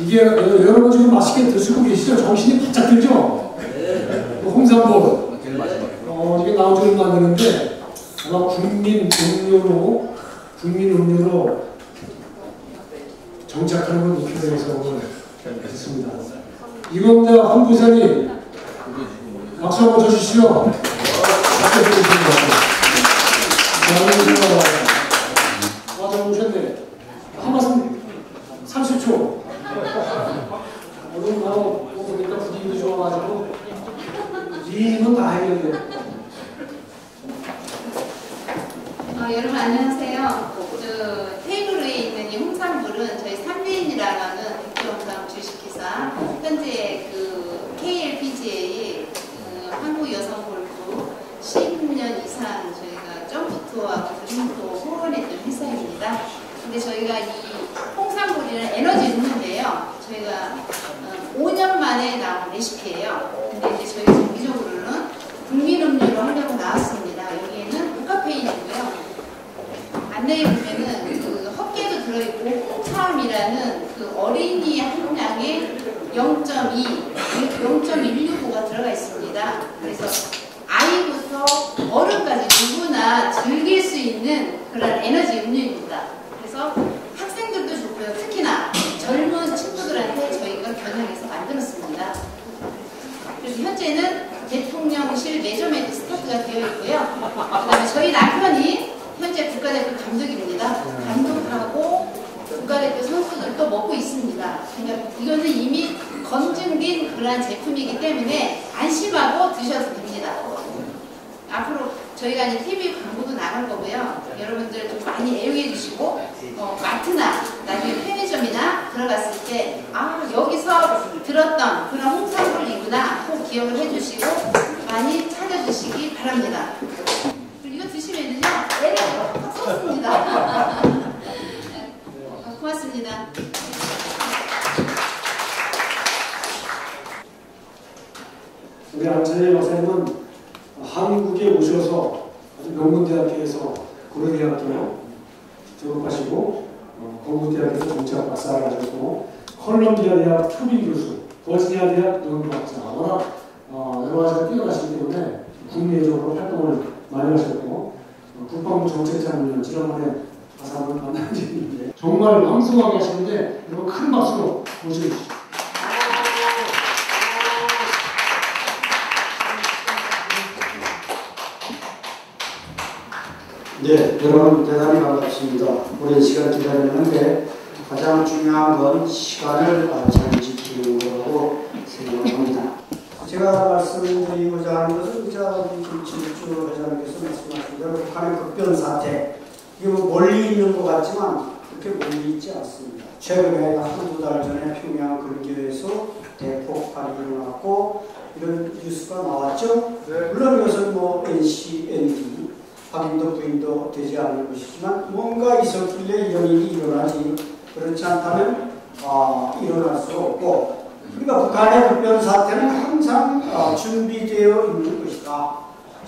이게 여러분 지금 맛있게 드시고 계시죠? 정신이 바짝 들죠? 홍삼보 이게 나온 지 얼마 안 되는데 아마 국민 음료로 정착하는 걸 목표로 해서 오늘 했습니다. 이범자 황부사님 박수 한번 쳐주시죠. 박수 드리겠습니다. 잘 오셨네. 한 말씀 30초. 오늘 보니까 분위기도 좋아가지고 이건 다 해결돼. 여러분 안녕하세요. 테이블 위에 있는 이 홍삼물은 저희 삼대인이라는 백두홍삼 주식회사 현재 KLPGA 한국 여성 골프 10년 이상 저희가 점프토하고 드림토 후원했던 회사입니다. 근데 저희가 이 홍삼물이라는 에너지 음료인데요. 저희가 5년 만에 나온 레시피예요. 근데 이제 저희가 정기적으로는 국민 음료로 하려고 나왔습니다. 여기에는 무카페인이고요. 안내에 보면은 헛개도 들어있고 홍삼이라는 어린이 함량의 0.165가 들어가 있습니다. 그래서 아이부터 어른까지 누구나 즐길 수 있는 그런 에너지 음료입니다. 그래서 학생들도 좋고요. 특히나 젊은 친구들한테 저희가 겨냥해서 만들었습니다. 그래서 현재는 대통령실 매저매드 스타트가 되어 있고요. 그 다음에 저희 남편이 현재 국가대표 감독입니다. 감독하고 국가대표 선수들도 먹고 있습니다. 그러니까 이거는 이미 검증된 그러한 제품이기 때문에 안심하고 드셔도 됩니다. 앞으로 저희가 이제 TV 광고도 나갈 거고요. 여러분들 좀 많이 애용해 주시고 마트나 나중에 편의점이나 들어갔을 때 여기서 들었던 그런 홍삼물이구나 꼭 기억을 해주시고 많이 찾아주시기 바랍니다. 이거 드시면은요 애가 팍 섰습니다. 고맙습니다. 우리 안찬희 박사님은 한국에 오셔서 아주 명문대학교에서 고려대학교 졸업하시고 건국대학에서 정치학 박사를 하셨고 컬럼비아 대학 투비 교수, 버지니아 대학 논문학자 워낙 여러 가지가 뛰어나시기 때문에 국내적으로 활동을 많이 하셨고 국방부 정책자문위원 지난번에 가서 한번 만난 적이 있는데 정말 왕성하게 하시는데 이거 큰 박수로 모셔주시죠. 네, 여러분 대단히 반갑습니다. 오랜 시간 기다렸는데 가장 중요한 건 시간을 잘 지키는 거라고 생각합니다. 제가 말씀드리고자 하는 것은 김칠주 회장님께서 말씀하신 대로 북한의 급변 사태, 이거 멀리 있는 것 같지만 그렇게 멀리 있지 않습니다. 최근에 한두 달 전에 평양 근교에서 대폭발이 일어났고 이런 뉴스가 나왔죠. 네. 물론 이것은 NCND 확인도 부인도 되지 않을 것이지만 뭔가 있었길래 이런 일이 일어나지, 그렇지 않다면 일어날 수 없고, 그러니까 북한의 급변 사태는 항상 준비되어 있는 것이다.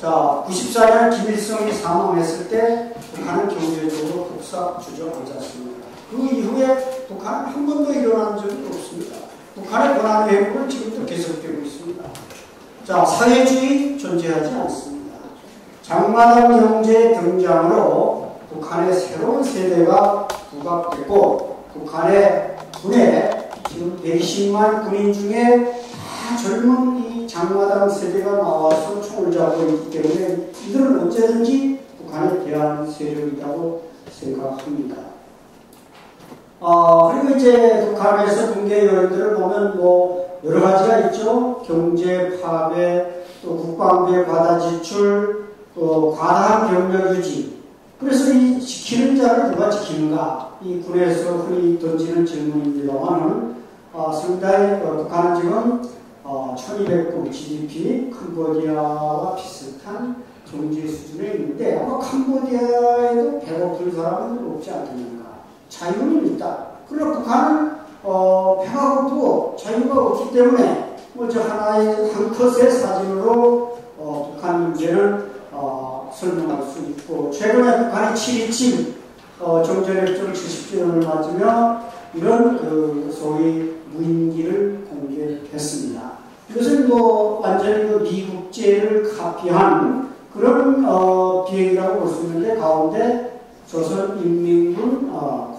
자, 94년 김일성이 사망했을 때 북한은 경제적으로 급삭 주저앉았습니다. 그 이후에 북한은 한 번도 일어난 적이 없습니다. 북한의 권한 회복은 지금도 계속되고 있습니다. 자, 사회주의 존재하지 않습니다. 장마당 형제의 등장으로 북한의 새로운 세대가 부각됐고, 북한의 군에 지금 120만 군인 중에 다 젊은 이 장마당 세대가 나와서 총을 잡고 있기 때문에 이들은 언제든지 북한에 대한 세력이라고 생각합니다. 그리고 이제 북한에서 붕괴 요인들을 보면 여러 가지가 있죠. 경제 파괴, 또 국방비 과다 지출, 또 과다한 병력 유지. 그래서 이 지키는 자를 누가 지키는가? 이 군에서 흔히 던지는 질문입니다만은 상당히 북한은 지금 1200국 GDP 캄보디아와 비슷한 경제 수준에 있는데 아마 캄보디아에도 배고픈 사람은 없지 않겠는가? 자유는 있다. 그러나 북한은 배가 고프고 자유가 없기 때문에 저 하나의 한 컷의 사진으로 북한 문제는 설명할 수 있고, 최근에 북한이 7.27 정전협정 70주년을 맞으며 이런 소위 무인기를 공개했습니다. 이것은 완전히 미국제를 카피한 그런 비행이라고 볼 수 있는데 가운데 조선인민군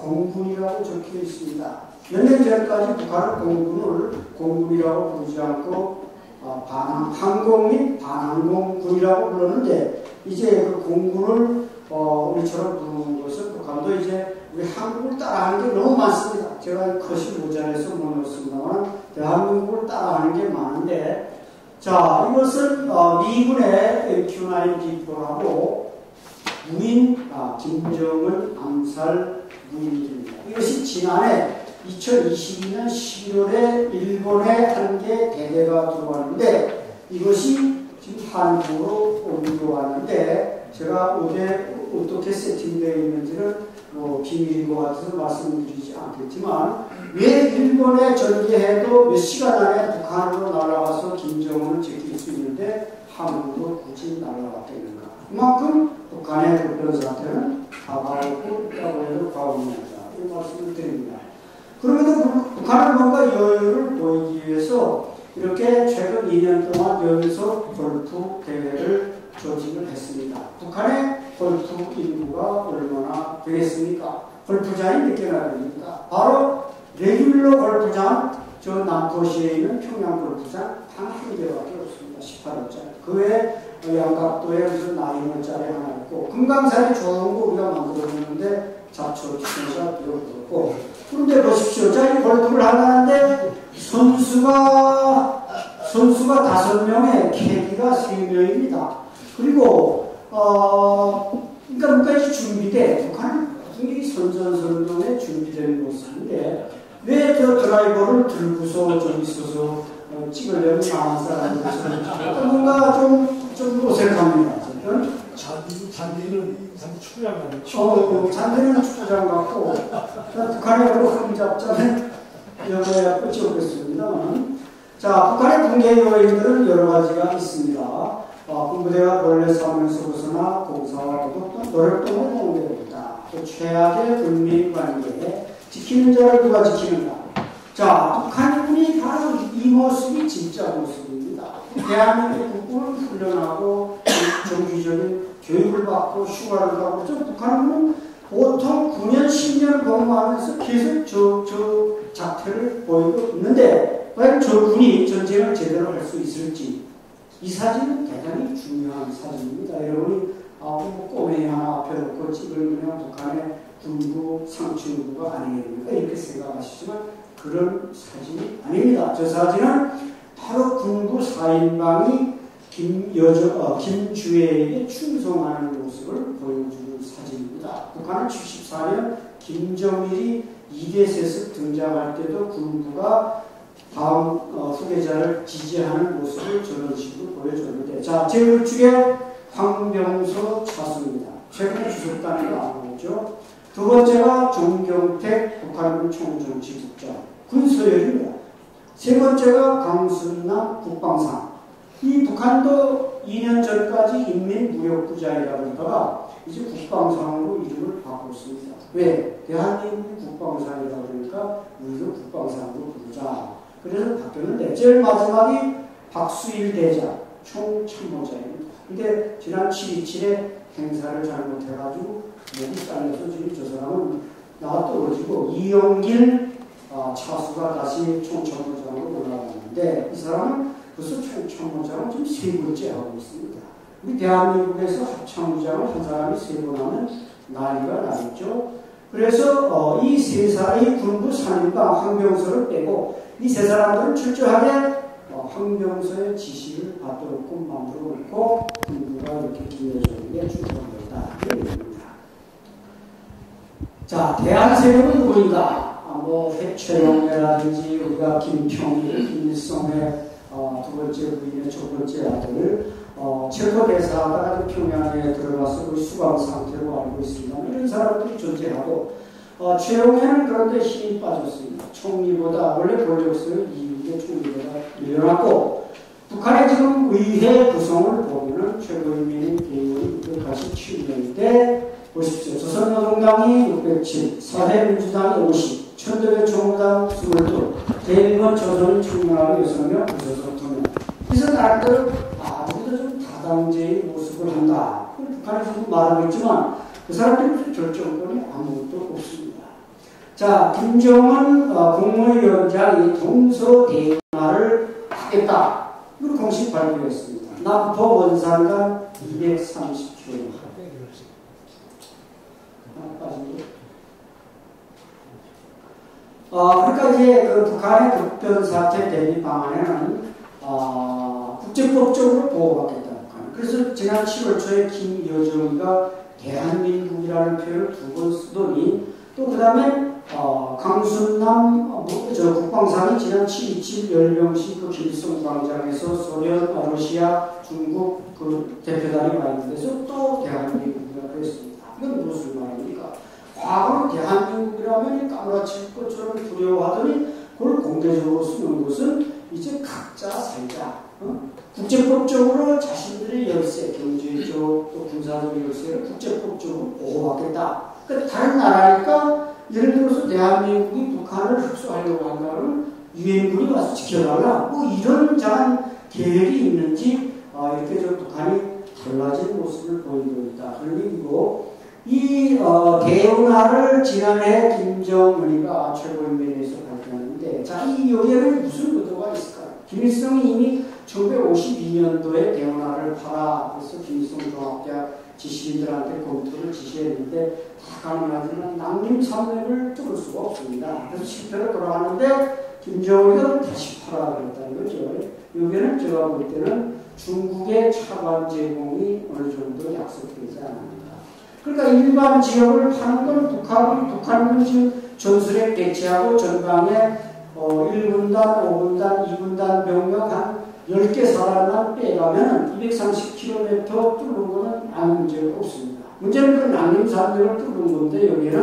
공군이라고 적혀 있습니다. 몇 년 전까지 북한은 공군이라고 부르지 않고 항공 및 반항공군이라고 불렀는데 이제 그 공군을 우리처럼 부르는 것은 북한도 이제 우리 한국을 따라하는 게 너무 많습니다. 제가 컷이 모자라서 못 넣었습니다만 대한민국을 따라하는 게 많은데 자 이것은 미군의 Q9 비포하고 무인 김정은 암살 무인기입니다. 이것이 지난해 2022년 11월에 일본에 한 개 대대가 들어왔는데 이것이 지금 한국으로 옮겨왔는데 제가 어떻게 세팅되어 있는지는 비밀인 것 같아서 말씀드리지 않겠지만 왜 일본에 전개해도 몇 시간 안에 북한으로 날아가서 김정은을 지킬 수 있는데 한국도 굳이 날아갔겠는가. 그만큼 북한의 그런 사태는 다가오고 있다고 해도 과언이 아니다. 이 말씀을 드립니다. 그럼에도 북한은 뭔가 여유를 보이기 위해서 이렇게 최근 2년 동안 연속 골프 대회를 조직을 했습니다. 북한의 골프 인구가 얼마나 되겠습니까? 골프장이 몇 개나 됩니까? 바로 레귤러 골프장, 저 남도시에 있는 평양 골프장 단 한 개밖에 없습니다. 18호짜리. 그 외에 양각도에 무슨 나이너짜리 하나 있고 금강산이 좋은 거 우리가 만들어줬는데 잡초 기술자 들어보고 그런데 보십시오. 자, 이 골프를 하는데 선수가 5명에 캐디가 3명입니다. 그리고 그러니까 뭔가 준비돼 북한은 굉장히 선전선동에 준비된 모습인데 왜 저 드라이버를 들고서 좀 있어서 찍으려면 많은 사람들이 뭔가 좀 어색합니다. 잔디는 축구장 같고 잔디는 축구장 같고 북한의 흠잡자는 여기에 끝이 없겠습니다만 자 북한의 붕괴 요인들은 여러 가지가 있습니다. 군부대가 본래 사명에서 벗어나 공사와 노력도 공개됩니다. 또 최악의 군민관계 지키는 자를 누가 지키는가. 자 북한군이 바로 이 모습이 진짜 모습입니다. 대한민국 국군을 훈련하고 정기적인 교육을 받고 휴가를 가고 북한군은 보통 9년 10년 복무하면서 계속 저 작태를 보이고 있는데 과연 저 군이 전쟁을 제대로 할 수 있을지 이 사진은 대단히 중요한 사진입니다. 여러분이 꼬맹이 하나 앞에 놓고 찍으면 북한의 군부 상층부가 아니겠습니까? 이렇게 생각하시지만 그런 사진이 아닙니다. 저 사진은 바로 군부 4인방이 김주애에게 충성하는 모습을 보여주는 사진입니다. 북한은 74년 김정일이 2대 세습 등장할 때도 군부가 다음 후계자를 지지하는 모습을 저런 식으로 보여줬는데 자, 제1축에 황병서 차수입니다. 최근에 주석단위가 나오죠. 두 번째가 정경택 북한군 총정치국장 군서열입니다. 세 번째가 강순남 국방상. 이 북한도 2년 전까지 인민무역부장이라고 했다가 이제 국방상으로 이름을 바꿨습니다. 왜? 대한민국이 국방상이라고 그러니까 우리도 국방상으로 부르자. 그래서 바뀌었는데 제일 마지막이 박수일 대장 총참모장입니다. 근데 지난 7.27에 행사를 잘못해가지고 목이 잘려서 지금 저 사람은 나와 떨어지고 이영길 차수가 다시 총참모장으로 올라왔는데 이 사람은 벌써 총참모장을 지금 3번째 하고 있습니다. 우리 대한민국에서 합참부장을 한 사람이 3번 하면 난리가 나겠죠. 그래서 이 세 사람이 군부 3인방 황병서를 빼고 이 세 사람들은 철저하게 황병서의 지시를 받도록 만들어 놓고 군부가 이렇게 기여주는 게 중요한 거다. 이런 얘기입니다. 자, 대한 세력은 누구인가? 최영래라든지 우리가 김평일, 김일성의 두 번째 부인의 첫 번째 아들 체코 대사가 평양에 들어가서 그 수감 상태로 알고 있습니다. 이런 사람들이 존재하고 최영래는 그런데 힘이 빠졌습니다. 총리보다 원래 권력서를 이기게 총리보다 밀려났고 북한의 지금 의회 구성을 보면은 최고인민의 개인이 687명인데 보십시오. 조선노동당이 607, 사회민주당이 50, 천도의 총무당 22, 대일본 조선 총무하고 6명, 부서석 2명. 그래서 나름대로 우리도 좀 다당제의 모습을 한다. 북한에서도 말하고 있지만 그 사람들이 결정권이 아무것도 없습니다. 자, 김정은 국무위원장이 동서대응화를 하겠다. 이걸 공식 발표했습니다. 남포 원산간 230km. 그러니까 이제 그 북한의 급변사태 대비 방안에는 국제법적으로 보호받겠다. 북한. 그래서 지난 7월 초에 김여정이가 대한민국이라는 표현을 2번 쓰더니 또 그 다음에 강순남 국방상이 지난 7.27 열병식 그 김일성 광장에서 소련, 러시아, 중국 그 대표단이 마련돼서 또 대한민국이라고 했습니다. 이건 무슨 말입니까? 과거로 대한민국이라면 까무라칠 것처럼 두려워하더니 그걸 공개적으로 쓰는 것은 이제 각자 살자. 국제법적으로 자신들의 열세, 경제적 또 군사적 열세를 국제법적으로 보호하겠다. 그러니까 다른 나라니까 예를 들어서 대한민국이 북한을 흡수하려고 한다면 유엔군이 와서 지켜달라. 뭐 이런 장한 계획이 있는지 이렇게 저 북한이 달라진 모습을 보이고 있다. 그리고 이 대운하를 지난해 김정은이가 최고인면에서 발표했는데 자, 이 여기에는 무슨 의도가 있을까요? 김일성이 이미 1952년도에 대운하를 파라. 그래서 김일성 종합대학 지식인들한테 검토를 지시했는데 다 가능하지만 낭림산맥을 뚫을 수가 없습니다. 그래서 실패로 돌아가는데 김정은이가 다시 파라 그랬다는 거죠. 여기는 제가 볼 때는 중국의 차관 제공이 어느 정도 약속되지 않습니다. 그러니까 일반 지역을 파는 건 북한은 지금 전술핵 대체하고 전방에 1군단, 5군단, 2군단 병력 한 10개 사람만 빼가면 230km 뚫는 거는 아무 문제가 없습니다. 문제는 그 낭림산맥을 뚫는 건데 여기에는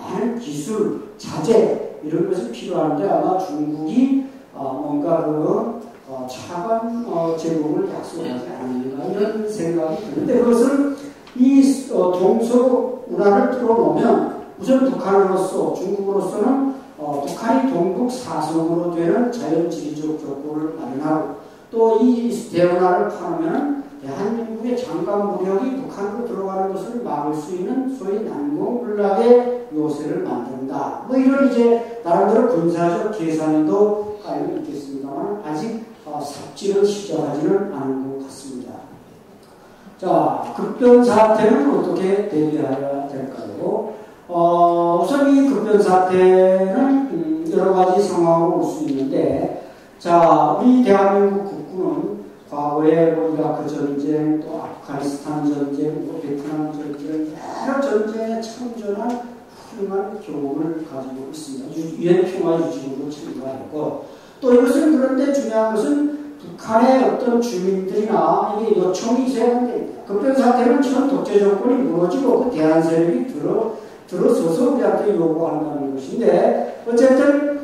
많은 기술, 자재 이런 것이 필요한데 아마 중국이 뭔가 그 차관 제공을 약속하지 않는가 이런 생각이 드는데 그것을 이 동서운하를 뚫어놓으면 우선 북한으로서 중국으로서는 북한이 동북 사성으로 되는 자연지리적 조건을 마련하고 또 이 대운하를 파놓으면 대한민국의 장관 무력이 북한으로 들어가는 것을 막을 수 있는 소위 난공불락의 요새를 만든다. 뭐 이런 이제 나름대로 군사적 계산도 깔려 있겠습니다만 아직 삽질을 시작하지는 않은 것 같습니다. 자, 급변사태는 어떻게 대비해야 될까요? 우선 이 급변사태는 여러 가지 상황으로 올 수 있는데 자, 우리 대한민국 국군은 과거에 이라크 전쟁, 또 아프가니스탄 전쟁, 또 베트남 전쟁, 여러 전쟁에 참전한 훌륭한 경험을 가지고 있습니다. 유엔 평화 유지군도 참가했고 또 이것은 그런데 중요한 것은 북한의 어떤 주민들이나 이게 요청이 있어야 합니다. 급변사태는 전 독재 정권이 무너지고 그 대한 세력이 들어서서 우리한테 요구한다는 것인데 어쨌든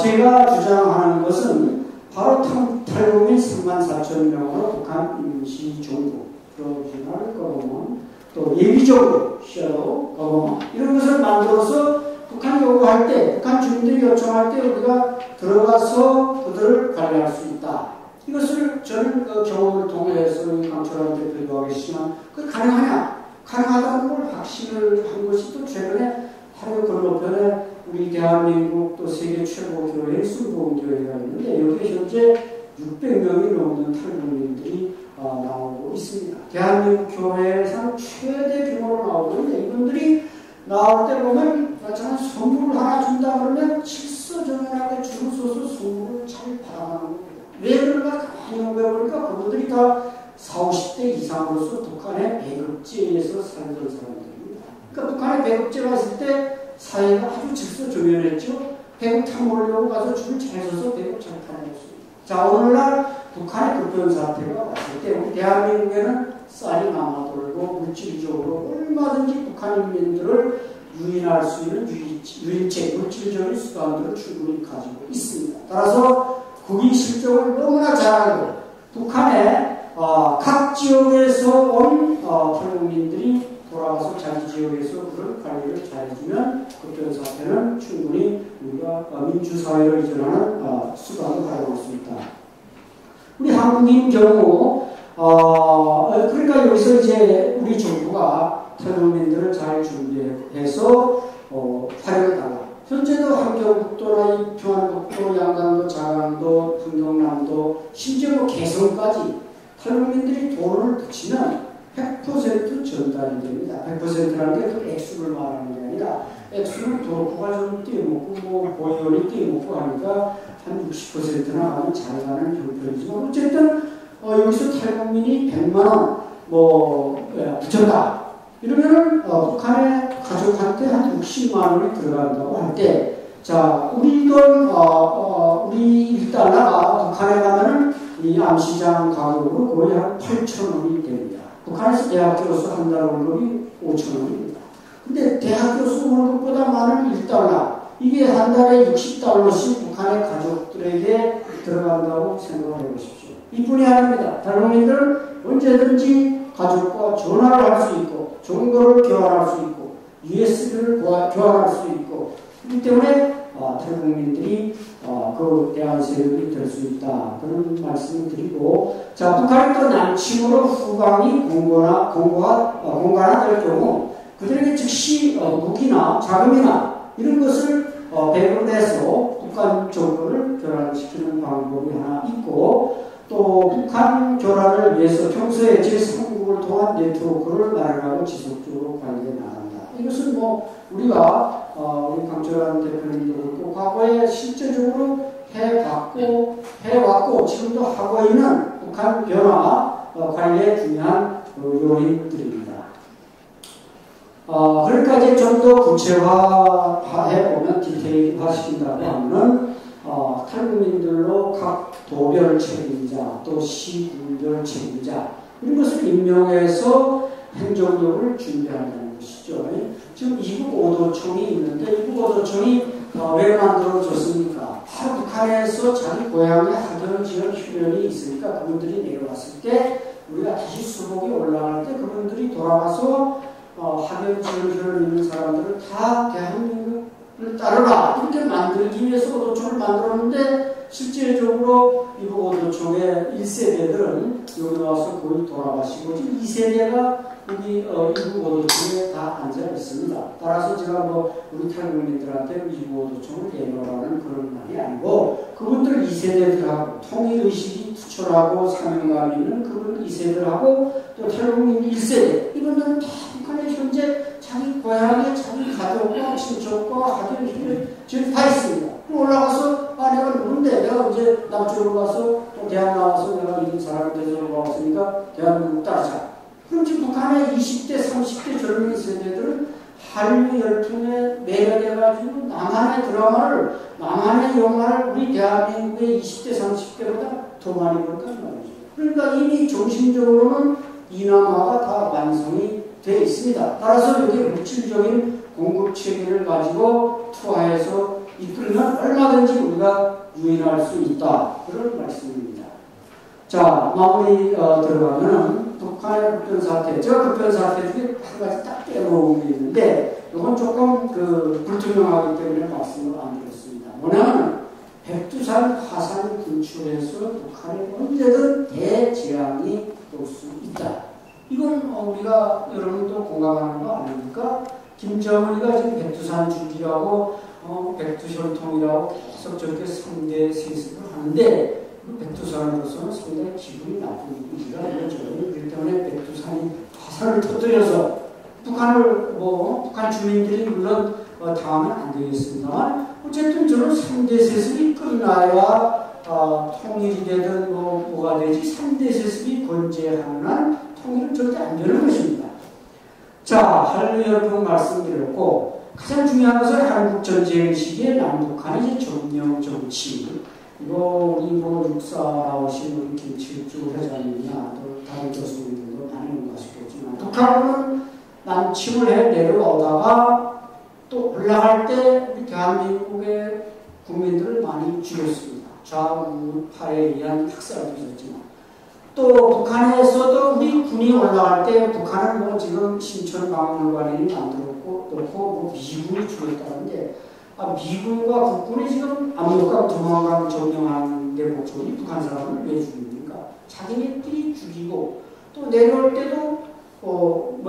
제가 주장하는 것은 바로 탈북민 34,000명으로 북한 임시정부, 프로비저널 거버먼트, 또 예비정부, 섀도우 거버먼트 이런 것을 만들어서 북한이 요구할 때, 북한 주민들이 요청할 때 우리가 들어가서 그들을 관리할 수 있다. 이것을 저는 그 경험을 통해서 강철환 대표도 하겠지만 그 가능하냐? 가능하다는 걸 확신을 한 것이 또 최근에 하루 건너편에 우리 대한민국 또 세계 최고 교회의 순복음교회가 있는데 여기 현재 600명이 넘는 탈북민들이 나오고 있습니다. 대한민국 교회에서 최대 규모로 나오고 있는데 이분들이 나올 때 보면 참 선물을 하나 준다 그러면 질서정연하게 줄을 서서 선물을 잘 받아가는 겁니다. 왜 그런가 가만히 보니까 그분들이 다 40, 50대 이상으로서 북한의 배급지에서 살던 사람들입니다. 그러니까 북한의 배급지가 있을 때 사회가 아주 질서정연했죠. 배급 탐험하려고 가서 줄을 잘 서서 배급 잘 타냈습니다. 자, 오늘날 북한의 급변사태가 왔을 때 우리 대한민국에는 쌀이 남아돌고 물질적으로 얼마든지 북한 인민들을 유인할 수 있는 유인책, 물질적인 수단들을 충분히 가지고 있습니다. 따라서 국위 실적을 너무나 잘 알고 북한의 각 지역에서 온 탈북민들이 돌아가서 자기 지역에서 그런 관리를 잘해주면 급변사태는 충분히 민주사회로 이전하는 수단을 활용할 수 있다. 우리 한국인 경우 그러니까 여기서 이제 우리 정부가 탈북민들을 잘 준비해서 활용해달라. 현재도 함경북도나 평안북도, 양강도, 자강도, 분동남도, 심지어 개성까지 탈북민들이 돈을 붙이면 100% 전달이 됩니다. 100%라는 게 그 액수를 말하는 게 아니라 액수는 도로코가 좀 띄워먹고 보이온이 띄워먹고 하니까 한 60%나 하면 잘 가는 형편이지만 어쨌든 여기서 탈북민이 100만원 붙였다. 이러면은 북한의 가족한테 한 60만원이 들어간다고 할 때, 자, 우리 돈, 우리 1달러가 북한에 가면은 이 암시장 가격으로 거의 한 8,000원이 됩니다. 북한에서 대학 교수 한 달 월급이 5,000원입니다. 근데 대학 교수 월급보다 많은 1달러, 이게 한 달에 60달러씩 북한의 가족들에게 들어간다고 생각을 해보십시오. 이뿐이 아닙니다. 탈북민들은 언제든지 가족과 전화를 할 수 있고, 정보를 교환할 수 있고, USB를 교환할 수 있고, 그렇기 때문에 탈북민들이 그 대안세력이 될 수 있다. 그런 말씀을 드리고, 자, 북한이 또 남침으로 후방이 공간화될 경우 그들에게 즉시 무기나 자금이나 이런 것을 배분해서 북한 정부를 교란시키는 방법이 하나 있고, 또 북한 교란을 위해서 평소에 제3국을 통한 네트워크를 마련하고 지속적으로 관리해 나간다. 이것은 우리가 우리 강철환 대표님도 그렇고 과거에 실제적으로 해왔고 지금도 하고 있는 북한 변화 관리에 중요한 요인들입니다. 그러니까 이제 좀 더 구체화해 보면 디테일화 시킨다고 하면 탈북민들로 각 도별 책임자 또 시군별 책임자 이런 것을 임명해서 행정력을 준비한다는 것이죠. 지금 이북 오도청이 있는데 이북 오도청이 왜 만들어졌습니까? 바로 북한에서 자기 고향에 학연 지원 휴련이 있으니까 그분들이 내려왔을 때 우리가 다시 수복이 올라갈 때 그분들이 돌아가서 학연 지원 휴련 있는 사람들을 다 대한민국을 따르라 이렇게 만들기 위해서 오도청을 만들었는데 실질적으로 이북 오도청의 1세대들은 여기 와서 거의 돌아가시고 지금 2세대가 여기 이북 오도청에 다 앉아 있습니다. 따라서 제가 우리 탈북민들한테 이북 오도청을 예노라는 그런 말이 아니고 그분들 2세대들하고 통일의식이 투철하고 사명감 있는 그분 2세대들하고 또 탈북민 1세대 이분들은 다 북한에 현재 자기 고향에 자기 가족과 친척과 학연 지금 다 있습니다. 올라가서 내가 누군데 내가 이제 남쪽으로 가서 또 대학 나와서 내가 이런 사람이 돼서 올라왔으니까 대한민국 따르자. 그럼 지금 북한의 20대 30대 젊은 세대들은 한류 열풍에 매료돼가지고 남한의 드라마를 남한의 영화를 우리 대한민국의 20대 30대보다 더 많이 볼까 말이죠. 그러니까 이미 정신적으로는 이남화가 다 완성이 되어 있습니다. 따라서 여기 물질적인 공급 체계를 가지고 투하해서 이끌면 얼마든지 우리가 유인할 수 있다. 그런 말씀입니다. 자, 마무리 들어가면은 북한의 급변사태. 제가 급변사태 중에 한 가지 딱 빼놓은 게 있는데 이건 조금 불투명하기 때문에 말씀을 안 드렸습니다. 뭐냐면 백두산 화산 분출에서 북한에 언제든 대재앙이 올 수 있다. 이건 우리가 여러분도 공감하는 거 아닙니까? 김정은이가 지금 백두산 준비라고 백두혈통이라고 계속 저렇게 3대 세습을 하는데 백두산으로서는 상당히 기분이 나쁜 일이라 이거죠. 그렇기 때문에 백두산이 화산을 터뜨려서 북한 주민들이 물론 당하면 안 되겠습니다만 어쨌든 저는 3대 세습이 끝나야 통일이 되든 뭐가 되지 3대 세습이 건재하는 한 통일은 절대 안 되는 것입니다. 자, 한류열풍 말씀드렸고 가장 중요한 것은 한국전쟁 시기에 남북한의 점령 정치 이거 우리 육사 나오신 우리 김칠주 회장님이나 또 다른 교수님들도 많이 공부하셨겠지만 북한은 남침을 해 내려오다가 또 올라갈 때 우리 대한민국의 국민들을 많이 죽였습니다. 좌우파에 의한 학살도 있었지만 또 북한에서도 우리 군이 올라갈 때 북한은 지금 신천박물관이 만들었고 또 미군이 죽였다는데 미군과 국군이 지금 압록강 두만강 점령하는 데 목적이 북한 사람을 왜 죽입니까? 자기네들이 죽이고 또 내려올 때도 또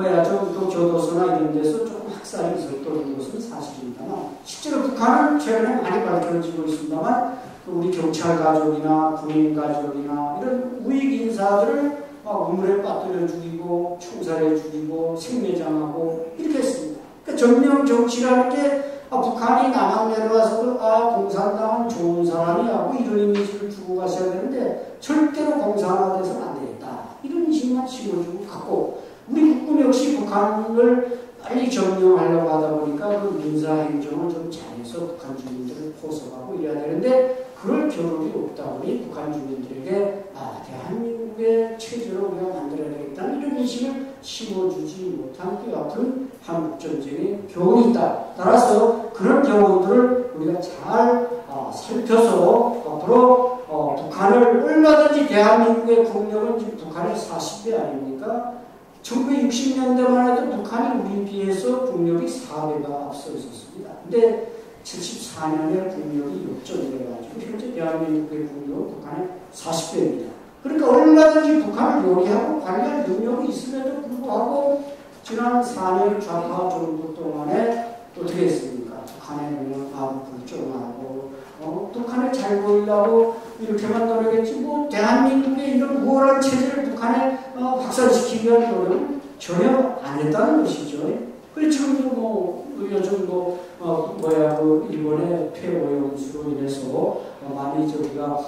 교도소나 이런 데서 조금 학살이 있었던 것은 사실입니다만 실제로 북한은 최근에 많이 밝혀지고 있습니다만 우리 경찰 가족이나 군인 가족이나 이런 우익 인사들을 우물에 빠뜨려 죽이고 총살해 죽이고 생매장하고 이렇게 했습니다. 그러니까 점령 정치라는 게 북한이 남한 내려와서도 공산당은 좋은 사람이라고 이런 이미지를 주고 가셔야 되는데 절대로 공산화돼서는 안 되겠다. 이런 인식만 심어주고 갖고 우리 국군 역시 북한을 빨리 점령하려고 하다 보니까 그 민사행정을 좀 잘해서 북한 주민들을 포섭하고 이래야 되는데 그럴 겨를이 없다 보니 북한 주민들에게 대한민국의 체제로 우리가 만들어야 되겠다는 이런 인식을 심어주지 못한 뼈아픈 한국전쟁의 교훈이 있다. 따라서 그런 교훈들을 우리가 잘 살펴서 앞으로 북한을 얼마든지 대한민국의 국력은 지금 북한의 40배 아닙니까? 1960년대만 해도 북한이 우리에 비해서 국력이 4배가 앞서 있었습니다. 근데 74년에 국력이 역전돼가지고 현재 대한민국의 국력은 북한의 40배입니다. 그러니까 얼마든지 북한을 요리하고 관리할 능력이 있음에도 불구하고 지난 4년 좌파 정부 동안에 어떻게 했습니까? 북한에 그냥 불정하고 북한을 잘 보이려고 이렇게만 노력했지 대한민국의 이런 우월한 체제를 북한에 확산시키기 위한 노력은 전혀 안 했다는 것이죠. 그래 지금 요즘 일본의 폐오염수로 인해서 많이 저기가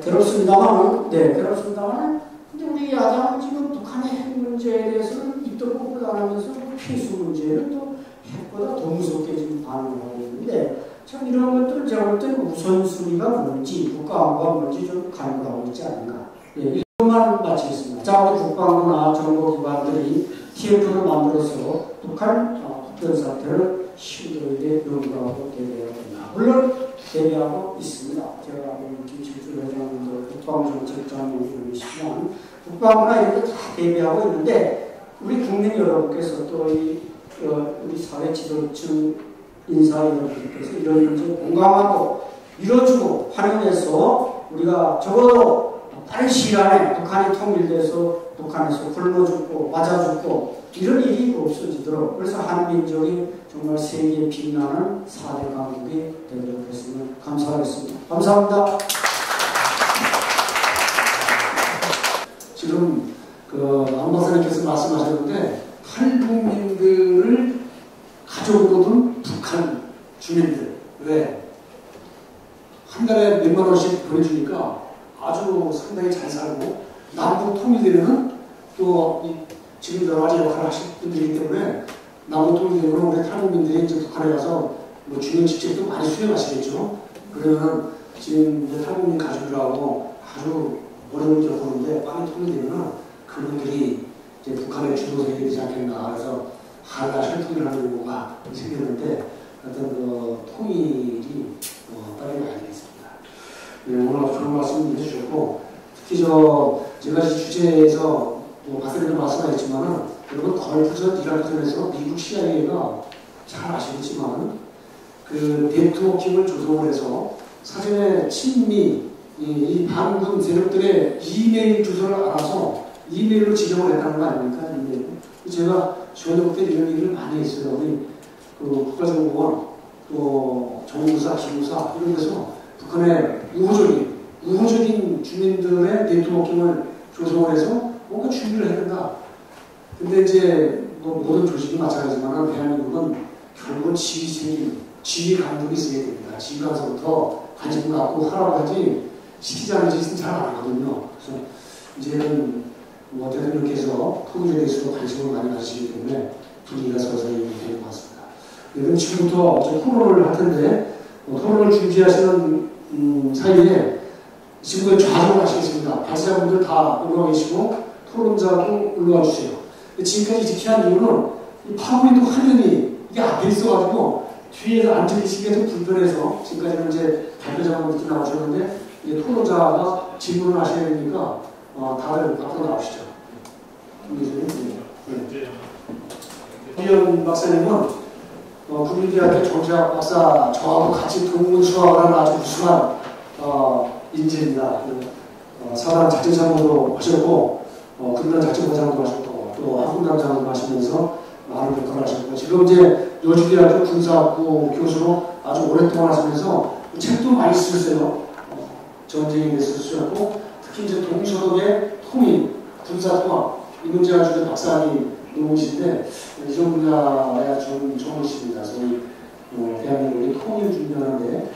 괴롭습니다만, 근데 우리 야당은 지금 북한의 핵 문제에 대해서는 입도 꾹꾹 안 하면서 필수 문제는 또 핵보다 더 무섭게 지금 반응하고 있는데 참 이런 것들을 제가 볼 때는 우선순위가 뭔지 국가안보가 뭔지 좀 간과하고 있지 않은가. 이것만 마치겠습니다. 자, 우리 국방부나 정보기관들이 TF를 만들어서 북한 국변 사태를 심도하게 연구하고 대비해야 된다. 물론 대비하고 있습니다. 제가 김칠주 회장님도 국방정책장관님이시지만 국방부나 이런 거 다 대비하고 있는데 우리 국민 여러분께서 또 우리 사회 지도층 인사 여러분께서 이런 문제 공감하고 밀어주고 활용해서 우리가 적어도 빠른 시간에 북한이 통일돼서 북한에서 굶어 죽고 맞아 죽고 이런 일이 없어지도록 그래서 한민족이 정말 세계에 빛나는 4대 강국이 되도록 했으면 감사하겠습니다. 감사합니다. 지금 안 박사님께서 말씀하셨는데 탈북민들을 가족으로 둔 북한 주민들 왜? 한 달에 몇만 원씩 보내주니까 아주 상당히 잘 살고 남북 통일되면은 또 지금 여러 가지 역할을 하실 분들이기 때문에 남북 통일되면 우리 탈북민들이 이제 북한에 가서 중요한 직책도 많이 수행하시겠죠. 그러면 지금 이제 탈북민 가족들하고 아주 어려운 겪었는데 빨리 통일되면 그분들이 이제 북한의 주도세력이 되지 않겠나. 그래서 한날 혈통이라는 경우가 생겼는데 어떤 통일이 빨리 와야 되겠습니다. 오늘 좋은 말씀 해주셨고 특히 제가 주제에서 박사님도 말씀하셨지만은 여러분 걸프전 이라크전에서 미국 CIA가 잘 아시겠지만 그 네트워킹을 조성을 해서 사전에 친미 이 반군 세력들의 이메일 주소를 알아서 이메일로 지정을 했다는 거 아닙니까? 이메일. 제가 저녁 때 이런 얘기를 많이 했어요. 우리 국가정보원 또 정부사, 기무사 이런 데서 북한의 우호적인 주민들의 네트워킹을 조성을 해서 뭔가 준비를 해야 된다. 근데 이제 모든 조직이 마찬가지지만 대한민국은 결국은 지휘 감독이 있어야 됩니다. 지휘 감사부터 관심을 갖고 하라고 하지 시키지 않은 짓은 잘 안 하거든요. 그래서 이제는 대통령께서 통일에 대해서 관심을 많이 가지시기 때문에 분위기가 서서히 되는 것 같습니다. 그럼 지금부터 토론을 할 텐데 토론을 준비하시는 사이에 지금 좌정을 하시겠습니다. 발사분들 다 올라와 계시고 토론자도 올라와 주세요. 지금까지 이렇게 한 이유는 이 파워포인트 화면이 이게 앞에 있어가지고 뒤에서 앉아 계시기가 좀 불편해서 지금까지는 이제 발표자만 이렇게 나오셨는데 이제 토론자가 질문을 하셔야 되니까 다들 앞으로 나오시죠. 이현 박사님은 국민대학교 정치학 박사 저하고 같이 동문 수학을 하는 아주 우수한 인재입니다. 사단 자체장로도 하셨고 군단 자체부장도 하셨고 또 한국단장도 하시면서 많은 역할을 하셨고 지금 이제 여주대학교 군사학부 교수로 아주 오랫동안 하시면서 책도 많이 쓰셨어요. 전쟁에 대해서 쓰셨고 특히 이제 동서독의 통일, 군사통합 이 문제가 주된 박사님 논문이신데 이런 분야에 아주 전문이십니다. 소위 대한민국의 통일 준비하는데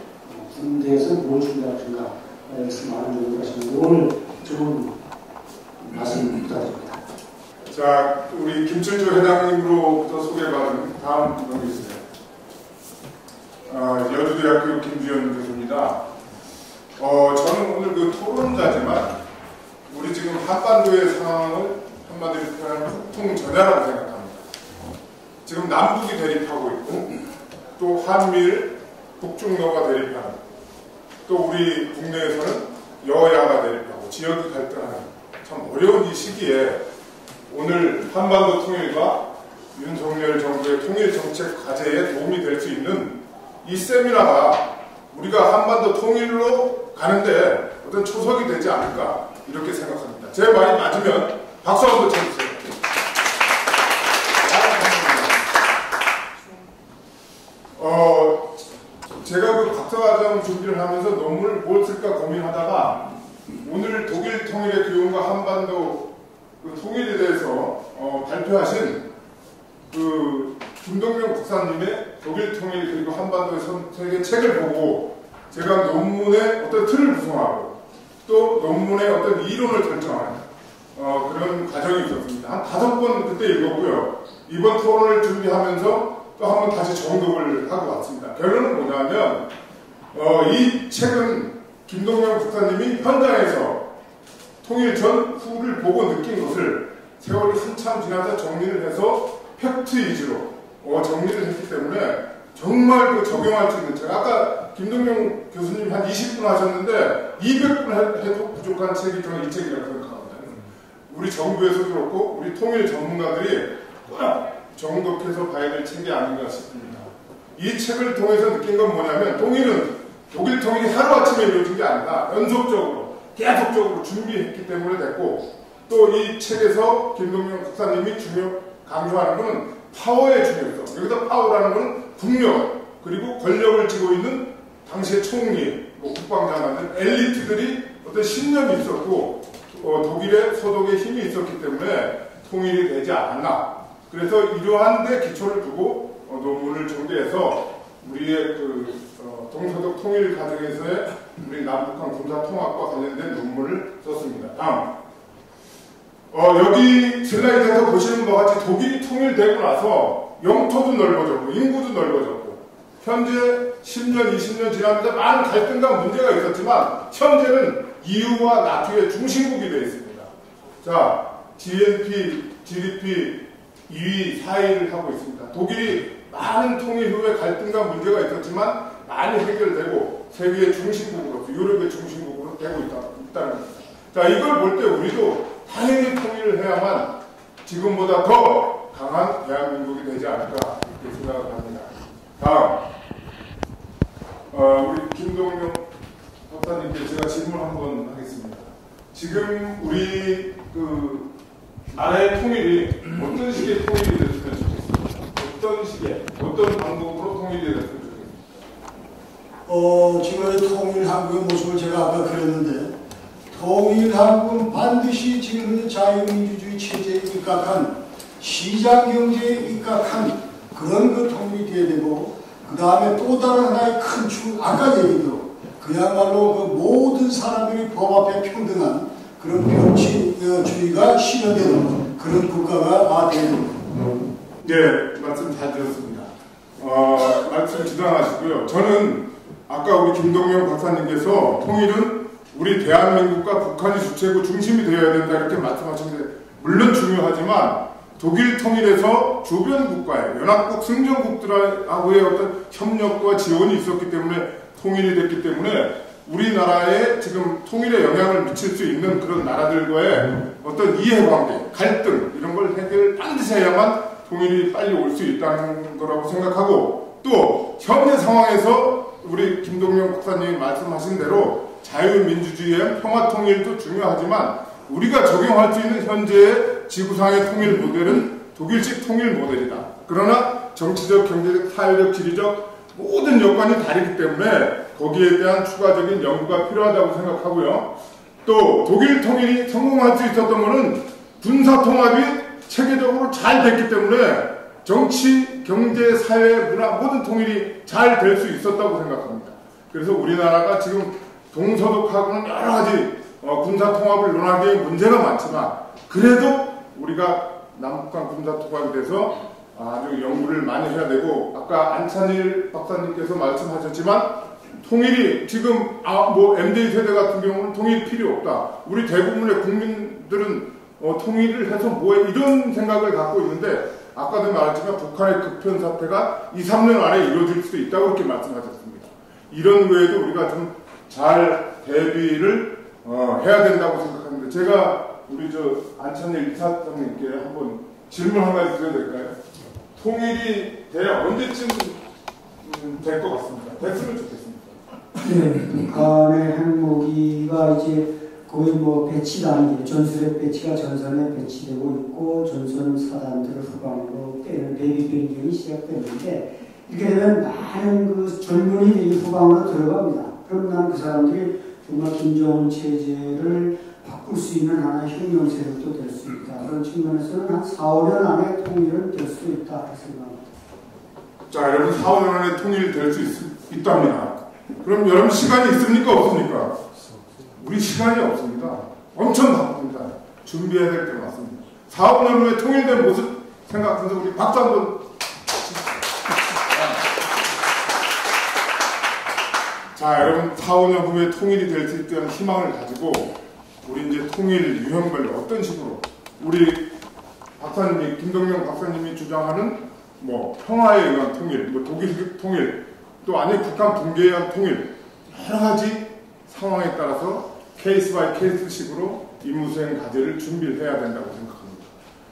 군대에서 뭘 준비할 것인가 그래서 많은 연구를 하시는데 오늘 좋은 말씀 부탁드립니다. 자, 우리 김철조 회장님으로부터 소개받은 다음 분이 있습니다. 여주대학교 김주현 교수입니다. 저는 오늘 그 토론자지만 우리 지금 한반도의 상황을 한마디로 표현하면 국통전야라고 생각합니다. 지금 남북이 대립하고 있고 또 한미일 북중러가 대립하는 또 우리 국내에서는 여야가 대립하고 지역이 갈등하는 참 어려운 이 시기에 오늘 한반도 통일과 윤석열 정부의 통일 정책 과제에 도움이 될 수 있는 이 세미나가 우리가 한반도 통일로 가는데 어떤 초석이 되지 않을까 이렇게 생각합니다. 제 말이 맞으면 박수 한번 쳐주세요. 제가 그 박사과정 준비를 하면서 논문을 뭘 쓸까 고민하다가 오늘 독일 통일의 기원과 한반도 그 통일에 대해서 발표하신 그 김동명 박사님의 독일 통일 그리고 한반도의 선택의 책을 보고 제가 논문의 어떤 틀을 구성하고 또 논문의 어떤 이론을 결정하는 그런 과정이 있었습니다. 한 5번 그때 읽었고요. 이번 토론을 준비하면서 또 한 번 다시 정독을 하고 왔습니다. 결론은 뭐냐면 이 책은 김동명 박사님이 현장에서 통일 전 후를 보고 느낀 것을 세월이 한참 지나서 정리를 해서 팩트 위주로 정리를 했기 때문에 정말 그 적용할 수 있는 책. 아까 김동명 교수님이 한 20분 하셨는데 200분 해도 부족한 책이 저는 이 책이라고 생각합니다. 우리 정부에서도 그렇고 우리 통일 전문가들이 꼭 정독해서 봐야 될 책이 아닌가 싶습니다. 이 책을 통해서 느낀 건 뭐냐면 통일은 독일 통일이 하루아침에 이루어진 게 아니라 연속적으로 계속적으로 준비했기 때문에 됐고 또 이 책에서 김동명 박사님이 강조하는 것은 파워의 중요성. 여기서 파워라는 것은 국력 그리고 권력을 쥐고 있는 당시의 총리, 국방장관 등 엘리트들이 어떤 신념이 있었고 독일의 소독의 힘이 있었기 때문에 통일이 되지 않았나. 그래서 이러한 데 기초를 두고 논문을 정리해서 우리의 그 동서독 통일 과정에서의 우리 남북한 군사통합과 관련된 논문을 썼습니다. 다음. 여기 슬라이드에서 보시는 것 같이 독일이 통일되고 나서 영토도 넓어졌고 인구도 넓어졌고 현재 10년, 20년 지나면서 많은 갈등과 문제가 있었지만 현재는 EU와 나토의 중심국이 되어 있습니다. 자, GNP, GDP 2위, 4위를 하고 있습니다. 독일이 많은 통일 후에 갈등과 문제가 있었지만 많이 해결되고 세계의 중심국으로서 유럽의 중심국으로 되고 있다는 겁니다. 자, 이걸 볼 때 우리도 당연히 통일을 해야만 지금보다 더 강한 대한민국이 되지 않을까 이렇게 생각을 합니다. 다음, 우리 김동명 박사님께 제가 질문 한번 하겠습니다. 지금 우리 그 나라의 통일이 어떤 식의 통일이 됐으면 좋겠습니다. 어떤 식의, 어떤 방법으로 통일이 됐으면 좋겠습니다. 지금의 통일 한국의 모습을 제가 아까 그렸는데 통일 한국은 반드시 지금 자유민주주의 체제에 입각한 시장경제에 입각한 그런 그 통일이 돼야 되고 그 다음에 또 다른 하나의 큰 축, 아까 얘기대로 그야말로 그 모든 사람들이 법 앞에 평등한 그런 법치주의가 실현되는 그런 국가가 되는 겁니다. 네, 말씀 잘 들었습니다. 말씀 지당하시고요. 저는 아까 우리 김동명 박사님께서 통일은 우리 대한민국과 북한이 주체고 중심이 되어야 된다 이렇게 말씀하셨는데 물론 중요하지만 독일 통일에서 주변 국가의 연합국 승전국들하고의 어떤 협력과 지원이 있었기 때문에 통일이 됐기 때문에 우리나라에 지금 통일에 영향을 미칠 수 있는 그런 나라들과의 어떤 이해관계, 갈등 이런 걸 반드시 해야만 통일이 빨리 올 수 있다는 거라고 생각하고 또 현재 상황에서 우리 김동영 박사님이 말씀하신 대로 자유민주주의의 평화통일도 중요하지만 우리가 적용할 수 있는 현재의 지구상의 통일 모델은 독일식 통일 모델이다. 그러나 정치적, 경제적, 사회적, 지리적 모든 여건이 다르기 때문에 거기에 대한 추가적인 연구가 필요하다고 생각하고요. 또 독일 통일이 성공할 수 있었던 것은 군사통합이 체계적으로 잘 됐기 때문에 정치, 경제, 사회, 문화 모든 통일이 잘 될 수 있었다고 생각합니다. 그래서 우리나라가 지금 동서독하고는 여러 가지 군사통합을 논하기에 문제가 많지만 그래도 우리가 남북한 군사통합에 대해서 아주 연구를 많이 해야 되고 아까 안찬일 박사님께서 말씀하셨지만 통일이 지금 MZ 세대 같은 경우는 통일 필요 없다. 우리 대부분의 국민들은 통일을 해서 뭐해 이런 생각을 갖고 있는데 아까도 말했지만 북한의 급변 사태가 2, 3년 안에 이루어질 수도 있다고 그렇게 말씀하셨습니다. 이런 외에도 우리가 좀 잘 대비를 해야 된다고 생각합니다. 제가 우리 안찬일 이사장님께 한번 질문 한 가지 드려도 될까요? 통일이 언제쯤 될 것 같습니다. 됐으면 좋겠습니다. 네, 북한의 핵무기가 이제 거의 뭐 배치 단계, 전술핵 배치가 전선에 배치되고 있고 전선 사단들을 후방으로 빼는 대비 변경이 시작됐는데 이렇게 되면 많은 그 젊은이들이 후방으로 들어갑니다. 그럼 난 그 사람들이 정말 김정은 체제를 바꿀 수 있는 하나의 혁명 세력도 될 수 있다. 그런 측면에서는 한 4, 5년 안에 통일은 될 수 있다 생각합니다. 자, 여러분 4, 5년 안에 통일이 될 수 있답니다. 그럼 여러분 시간이 있습니까? 없습니까? 우리 시간이 없습니다. 엄청 바쁩니다. 준비해야 될 게 많습니다. 4, 5년 후에 통일된 모습 생각해서 우리 박수 한번. 자, 여러분 4, 5년 후에 통일이 될 수 있다는 희망을 가지고 우리 이제 통일 유형별 어떤 식으로 우리 박사님이 김동영 박사님이 주장하는 평화에 의한 통일, 독일식 통일, 또 아니 북한 붕괴에 의한 통일 여러 가지 상황에 따라서 케이스 바이 케이스식으로 임무수행 과제를 준비를 해야 된다고 생각합니다.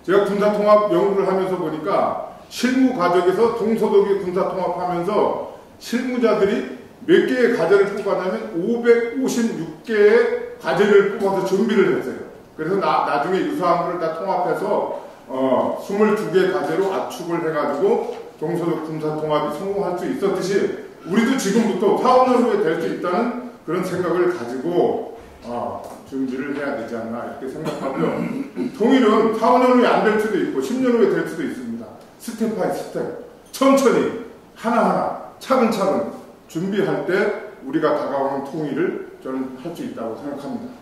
제가 군사통합 연구를 하면서 보니까 실무 과정에서 동서독이 군사통합하면서 실무자들이 몇 개의 과제를 뽑았냐면 556개의 과제를 뽑아서 준비를 했어요. 그래서 나중에 유사한 거를 다 통합해서 22개 과제로 압축을 해가지고 동서독 군사통합이 성공할 수 있었듯이 우리도 지금부터 4, 5년 후에 될 수 있다는 그런 생각을 가지고 준비를 해야 되지 않나 이렇게 생각하고요. 통일은 4, 5년 후에 안 될 수도 있고 10년 후에 될 수도 있습니다. 스텝 바이 스텝 천천히 하나하나 차근차근 준비할 때 우리가 다가오는 통일을 저는 할 수 있다고 생각합니다.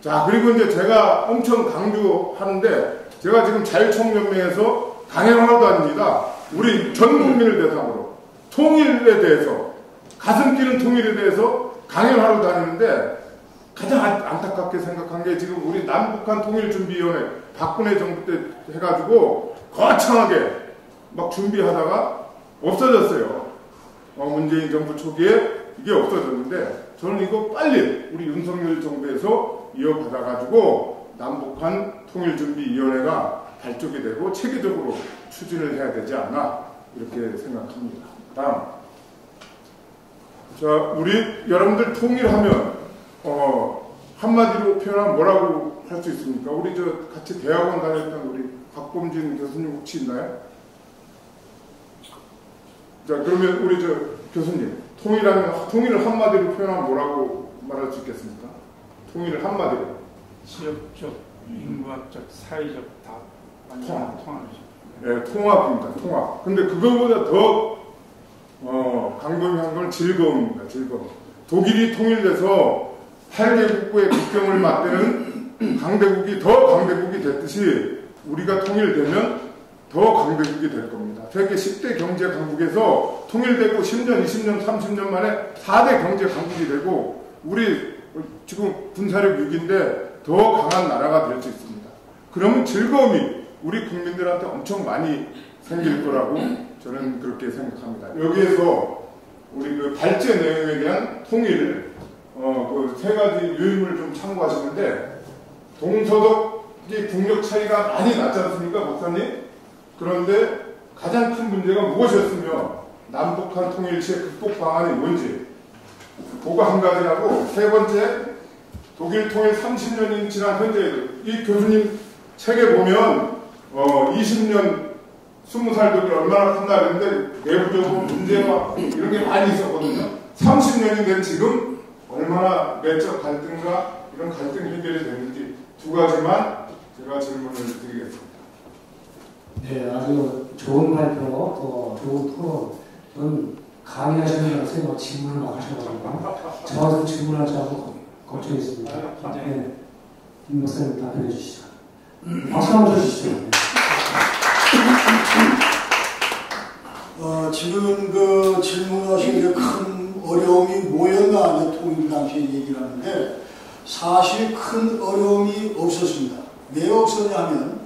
자, 그리고 이제 제가 엄청 강조하는데 제가 지금 자유총연맹에서 강행하나도 아닙니다. 우리 전 국민을 대상으로 통일에 대해서 가슴 뛰는 통일에 대해서 강연하러 다니는데 가장 안타깝게 생각한 게 지금 우리 남북한 통일준비위원회 박근혜 정부 때 해가지고 거창하게 막 준비하다가 없어졌어요. 문재인 정부 초기에 이게 없어졌는데 저는 이거 빨리 우리 윤석열 정부에서 이어받아가지고 남북한 통일준비위원회가 발족이 되고 체계적으로 추진을 해야 되지 않나 이렇게 생각합니다. 다음, 자, 우리 여러분들 통일하면 한마디로 표현하면 뭐라고 할 수 있습니까? 우리 같이 대학원 다녔던 우리 박범진 교수님 혹시 있나요? 자, 그러면 우리 교수님 통일을 한마디로 표현하면 뭐라고 말할 수 있겠습니까? 통일을 한마디로. 지역적, 인구학적, 사회적 다 통합이죠. 네, 통합입니다. 통합. 근데 그거보다 더 강동한 건 즐거움입니다. 즐거움. 독일이 통일돼서 8개국의 국경을 맞대는 강대국이 더 강대국이 됐듯이 우리가 통일되면 더 강대국이 될 겁니다. 세계 10대 경제 강국에서 통일되고 10년, 20년, 30년 만에 4대 경제 강국이 되고 우리 지금 군사력 6인데 더 강한 나라가 될 수 있습니다. 그러면 즐거움이 우리 국민들한테 엄청 많이 생길 거라고 저는 그렇게 생각합니다. 여기에서 우리 그 발제 내용에 대한 통일을 그 세 가지 요인을 좀 참고하시는데 동서독이 국력 차이가 많이 났지 않습니까, 박사님? 그런데 가장 큰 문제가 무엇이었으며 남북한 통일시의 극복 방안이 뭔지 그거 한 가지라고, 세 번째 독일 통일 30년이 지난 현재에도 이 교수님 책에 보면 20년 20살 독일 얼마나 컸나 그랬는데 내부적으로 문제가 이런 게 많이 있었거든요. 30년이 된 지금 얼마나 내적 갈등과 이런 갈등 해결이 됐는지 두 가지만 제가 질문을 드리겠습니다. 네, 아주 좋은 발표, 또 좋은 토론. 전 강의하시는 것에 뭐 질문을 막 하셔가지고 저한테 질문하지 않고 걱정했습니다. 네, 김 목사님 답변해 주시죠. 박수 한번 주시죠. 네. 지금 그 질문하신 게 큰 어려움이 뭐였나 이제 통일 당시에 얘기를 하는데 사실 큰 어려움이 없었습니다. 왜 없었냐 하면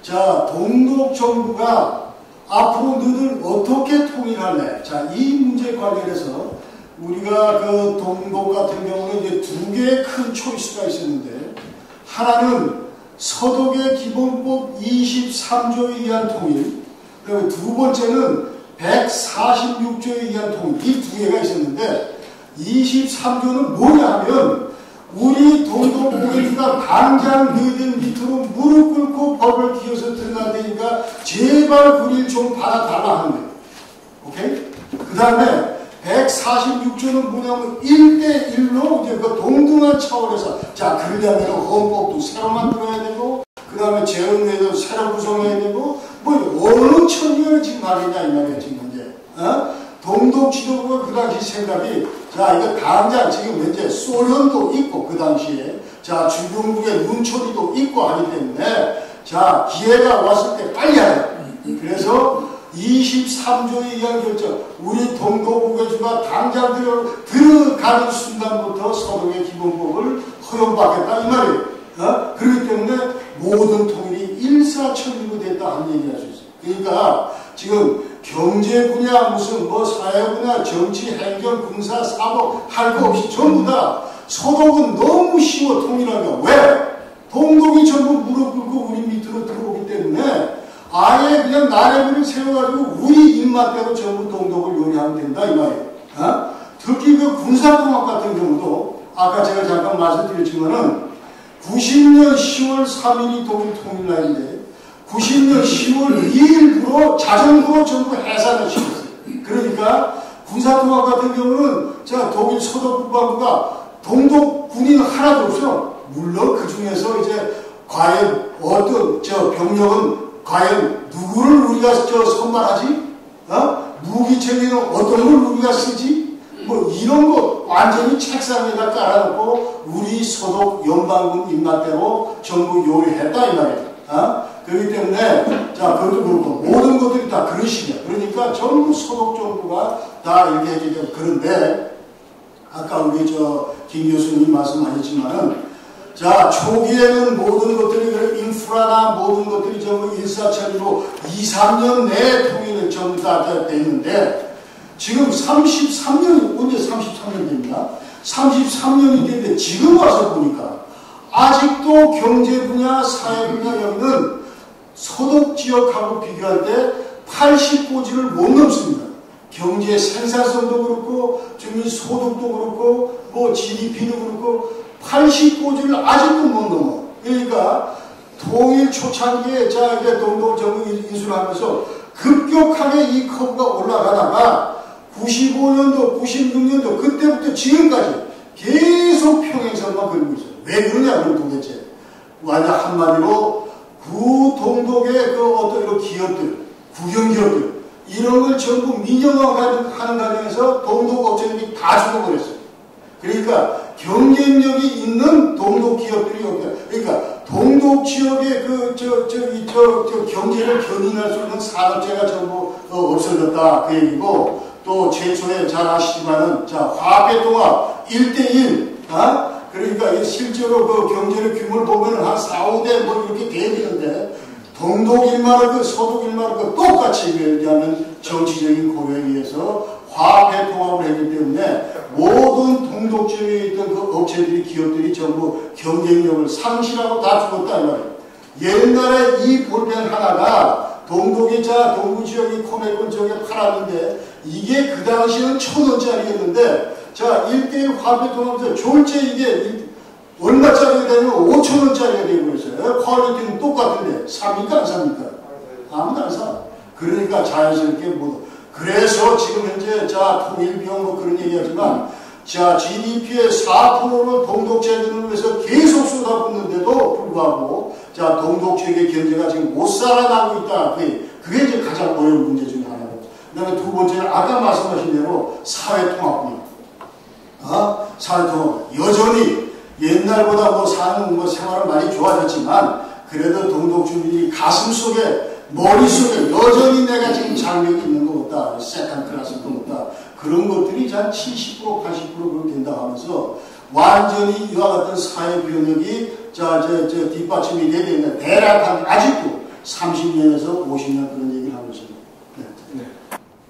자, 동독 정부가 앞으로 너희들 어떻게 통일할래? 자, 이 문제 관련해서 우리가 그 동독 같은 경우는 이제 두 개의 큰 초이스가 있었는데 하나는 서독의 기본법 23조에 의한 통일, 그리고 두 번째는 146조에 의한 통일, 이 두 개가 있었는데 23조는 뭐냐 하면 우리 동독 고객주가 당장 너희들 밑으로 무릎 꿇고 법을 기어서 들어가되니까 제발 우리를 좀 받아달라 하는 거예요. 오케이? 그 다음에 146조는 뭐냐면 1대1로 이제 그 동등한 차원에서 자, 그러려면 헌법도 새로 만들어야 되고 그 다음에 재헌회도 새로 구성해야 되고 뭐 어느 천년을 지금 하겠냐 이 말이에요 지금 이제. 동독 지도부가 그 당시 생각이 자, 이거 당장 지금 현재 소련도 있고 그 당시에 자, 중국의 눈초리도 있고 하기 때문에 자, 기회가 왔을 때 빨리 하자. 그래서 23조에 의한 결정, 우리 동독국외주가 당장 들어가는 순간부터 서독의 기본법을 허용받겠다 이 말이에요. 그렇기 때문에 모든 통일이 일사천리로 됐다 하는 얘기를 할 수 있어요. 그러니까 지금 경제 분야 무슨 뭐 사회 분야 정치 행정 군사 사법 할 거 없이 전부 다 서독은 너무 쉬워 통일하기가. 왜? 동독이 전부 무릎 꿇고 우리 밑으로 들어오기 때문에 아예 그냥 나래비를 세워가지고 우리 입맛대로 전부 동독을 요리하면 된다 이 말이에요. 특히 그 군사통합 같은 경우도 아까 제가 잠깐 말씀드렸지만은 90년 10월 3일이 독일 통일날인데 90년 10월 2일부로 자정부로 전부 해산을 시켰어요. 그러니까 군사통합 같은 경우는 자, 독일 서독 국방부가 동독 군인 하나도 없어. 물론 그 중에서 이제 과연 어떤 저 병력은 과연 누구를 우리가 선발하지? 무기 체계는 어떤 걸 우리가 쓰지? 뭐 이런 거 완전히 책상에다 깔아놓고 우리 서독 연방군 입맛대로 전부 요리했다 이 말이에요. 그렇기 때문에 자, 그것도 그렇고 모든 것들이 다 그런 식이야. 그러니까 전부 서독 정부가 다 이렇게 해주죠. 그런데 아까 우리 김 교수님 말씀하셨지만은 자, 초기에는 모든 것들이 그래 인프라나 모든 것들이 전부 일사천리로 2, 3년 내에 통일을 전부 다 됐는데 지금 33년이 언제 33년 됩니다. 33년이 됐는데 지금 와서 보니까 아직도 경제 분야, 사회 분야 여기는 서독 지역하고 비교할 때 80고지를 못 넘습니다. 경제 생산성도 그렇고 주민 소득도 그렇고 뭐 GDP도 그렇고 80고지를 아직도 못 넘어. 그러니까 통일 초창기에 자, 이제 동독 정부 인수하면서 급격하게 이 커브가 올라가다가 95년도, 96년도 그때부터 지금까지 계속 평행선만 그리고 있어요. 왜 그러냐, 그럼 도대체. 완전 한마디로 구동독의 그 어떤 이런 기업들, 국영기업들, 이런 걸 전부 민영화하는 과정에서 동독 업체들이 다 죽어버렸어요. 그러니까 경쟁력이 있는 동독 기업들이 없다. 그러니까 동독 지역의 경제를 견인할 수 있는 산업체가 전부 없어졌다 그 얘기고, 또 최초에 잘 아시지만은 자, 화폐 통합 1대1 그러니까 실제로 그 경제의 규모를 보면은 한 4, 5대 뭐 이렇게 되는데 동독 일마를 그 서독 일마를 그 똑같이 왜냐하면 정치적인 고려에 의해서 화폐 통합을 했기 때문에 모든 동독 지역에 있던 그 업체들이 기업들이 전부 경쟁력을 상실하고 다 죽었다 이 말이에요. 옛날에 이 볼펜 하나가 동독이 동부 지역이 코메군 지역에 팔았는데 이게 그 당시에는 1,000원짜리였는데 1대1 화폐 통하면서 졸제 이게 얼마짜리가 되면 5,000원짜리가 되고 있어요. 퀄리티는 똑같은데 삽니까 안 삽니까? 아무도 안 사. 그러니까 자연스럽게 못. 그래서 지금 현재 통일 비용 뭐 그런 얘기하지만 GDP의 4%를 동독 제도를 위해서 계속 쏟아붓는데도 불구하고 동독 지역의 경제가 지금 못 살아나고 있다. 그게 이제 가장 어려운 문제 중에 하나고. 그 다음에 두 번째는 아까 말씀하신 대로 사회통합입니다. 사회통합. 여전히 옛날보다 생활은 많이 좋아졌지만 그래도 동독 주민이 가슴 속에 머릿속에 여전히 내가 지금 장벽이 있는 것 같다. 세컨 클래스인 것 같다. 그런 것들이 한 70%, 80% 된다 하면서 완전히 이와 같은 사회 변혁이 뒷받침이 돼야 되는데 대략 아직도 30년에서 50년 그런 얘기를 하고 있습니다. 네.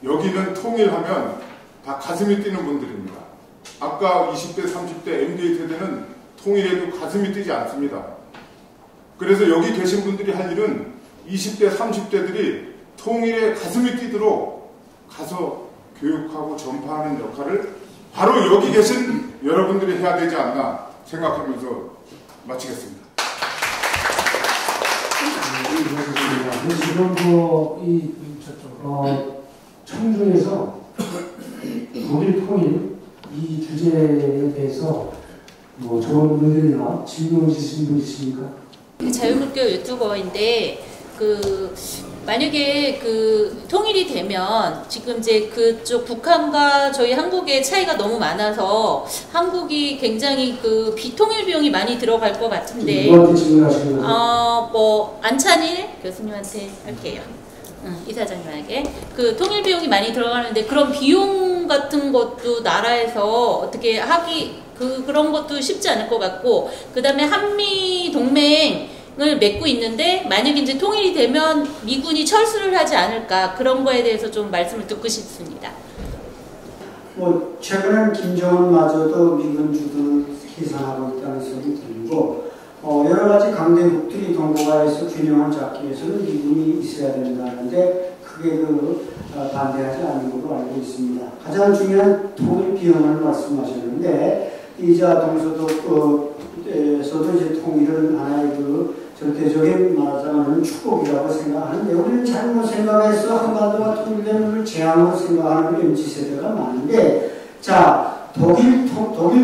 여기는 통일하면 다 가슴이 뛰는 분들입니다. 아까 20대, 30대, MD 세대는 통일해도 가슴이 뛰지 않습니다. 그래서 여기 계신 분들이 할 일은 20대, 30대들이 통일에 가슴이 뛰도록 가서 교육하고 전파하는 역할을 바로 여기 계신 여러분들이 해야 되지 않나 생각하면서 마치겠습니다. 지금 청중에서 독일 통일 이 주제에 대해서 좋은 의견이나 질문 주신 분 있습니까? 자유국교 유튜버인데 만약에 통일이 되면 지금 이제 그쪽 북한과 저희 한국의 차이가 너무 많아서 한국이 굉장히 비통일 비용이 많이 들어갈 것 같은데 안찬일 교수님한테 할게요. 이사장님에게 통일 비용이 많이 들어가는데 그런 비용 같은 것도 나라에서 어떻게 하기 그런 것도 쉽지 않을 것 같고 그 다음에 한미 동맹을 맺고 있는데 만약에 이제 통일이 되면 미군이 철수를 하지 않을까 그런 거에 대해서 좀 말씀을 듣고 싶습니다. 최근엔 김정은마저도 미군 주둔을 희생하고 있다는 소리 들리고 여러 가지 강대국들이 동북아에서 균형을 잡기 위해서는 미군이 있어야 된다는데 크게 반대하지 않는 걸로 알고 있습니다. 가장 중요한 통일 비용을 말씀하셨는데 동서독에서도 이제 통일은 하나의 절대적인 말하자면 축복이라고 생각하는데 우리는 잘못 생각해서 한반도가 통일되는 걸 재앙으로 생각하는 MZ세대가 많은데 독일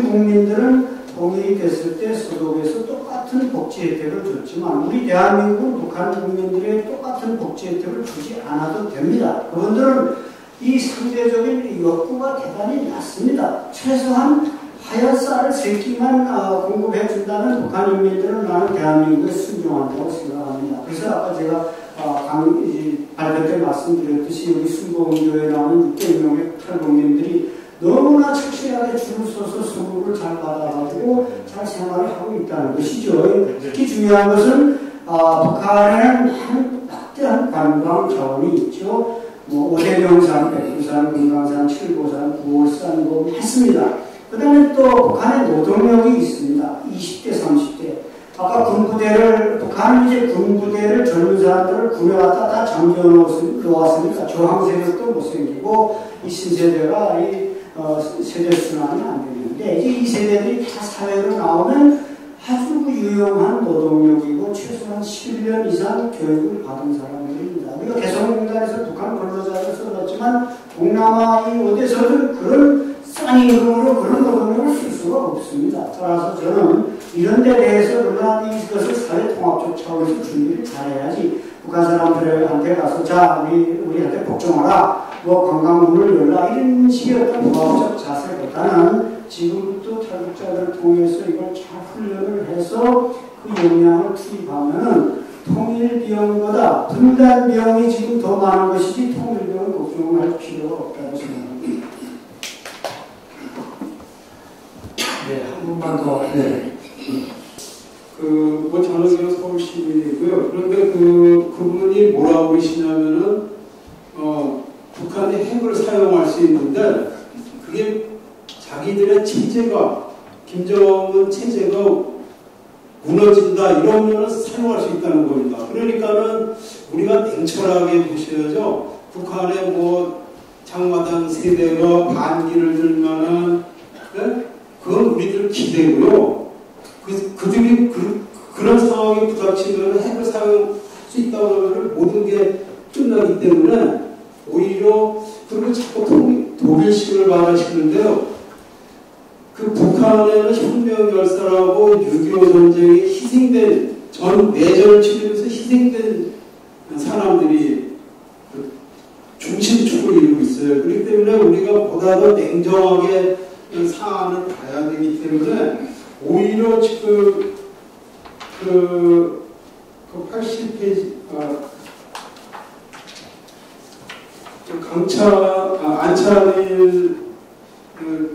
국민들은 통일이 됐을 때 서독에서 똑같은 복지 혜택을 줬지만 우리 대한민국은 북한 국민들의 똑같은 복지 혜택을 주지 않아도 됩니다. 그분들은 이 상대적인 욕구가 대단히 낮습니다. 최소한 하얀 쌀을 3끼만 공급해준다는 북한 인민들은 나는 대한민국에 순종한다고 생각합니다. 그래서 아까 제가 발표 때 말씀드렸듯이 여기 순복음교회에 나오는 600명의 탈북민들이 너무나 착실하게 줄을 서서 수급을 잘 받아가지고 잘 생활을 하고 있다는 것이죠. 특히 중요한 것은 북한에는 막대한 관광 자원이 있죠. 오대명산, 백두산, 금강산, 칠보산, 구월산 했습니다. 그 다음에 또 북한에 노동력이 있습니다. 20대, 30대. 아까 북한은 이제 군부대를 젊은 사람들을 군에 갖다 다 잠겨놓았으니까 저항세력도 못 생기고 이 신세대가 세대순환이 안 되는데 이제 이 세대들이 다 사회로 나오면 아주 유용한 노동력이고 최소한 10년 이상 교육을 받은 사람들입니다. 우리가 개성공단에서 북한 근로자를 써봤지만 동남아 어디서든 그런 싼 임금으로 그런 노동력을 쓸 수가 없습니다. 따라서 저는 이런 데 대해서 우리가 이것을 사회통합적 차원에서 준비를 잘해야지 북한 사람들한테 가서 우리한테 복종하라 관광문을 열라 이런 식의 어떤 부합적 자세보다는 지금부터 탈북자들을 통해서 이걸 잘 훈련을 해서 그 역량을 투입하면은 통일 비용보다 분단 비용이 지금 더 많은 것이지 통일 비용은 걱정할 필요가 없다고 생각합니다. 네, 한 분만 더. 네. 전원기는 서울 시민이고요. 그런데 그분이 뭐라고 그러시냐면은, 북한이 핵을 사용할 수 있는데, 그게 자기들의 체제가, 김정은 체제가 무너진다, 이러면은 사용할 수 있다는 겁니다. 그러니까는, 우리가 냉철하게 보셔야죠. 북한의 뭐 장마당 세대가 반기를 들면은 네? 그건 우리들 기대고요. 그들이 그런 상황에 부닥치면 핵을 사용할 수 있다고 하면 모든 게 끝나기 때문에 오히려 그리고 자꾸 독일식을 말하시는데요. 그 북한에는 혁명 열사라고 6.25 전쟁에 희생된 내전을 치르면서 희생된 사람들이 중심축을 이루고 있어요. 그렇기 때문에 우리가 보다 더 냉정하게 사안을 봐야 되기 때문에 오히려 지금 그 80페이지 안찬일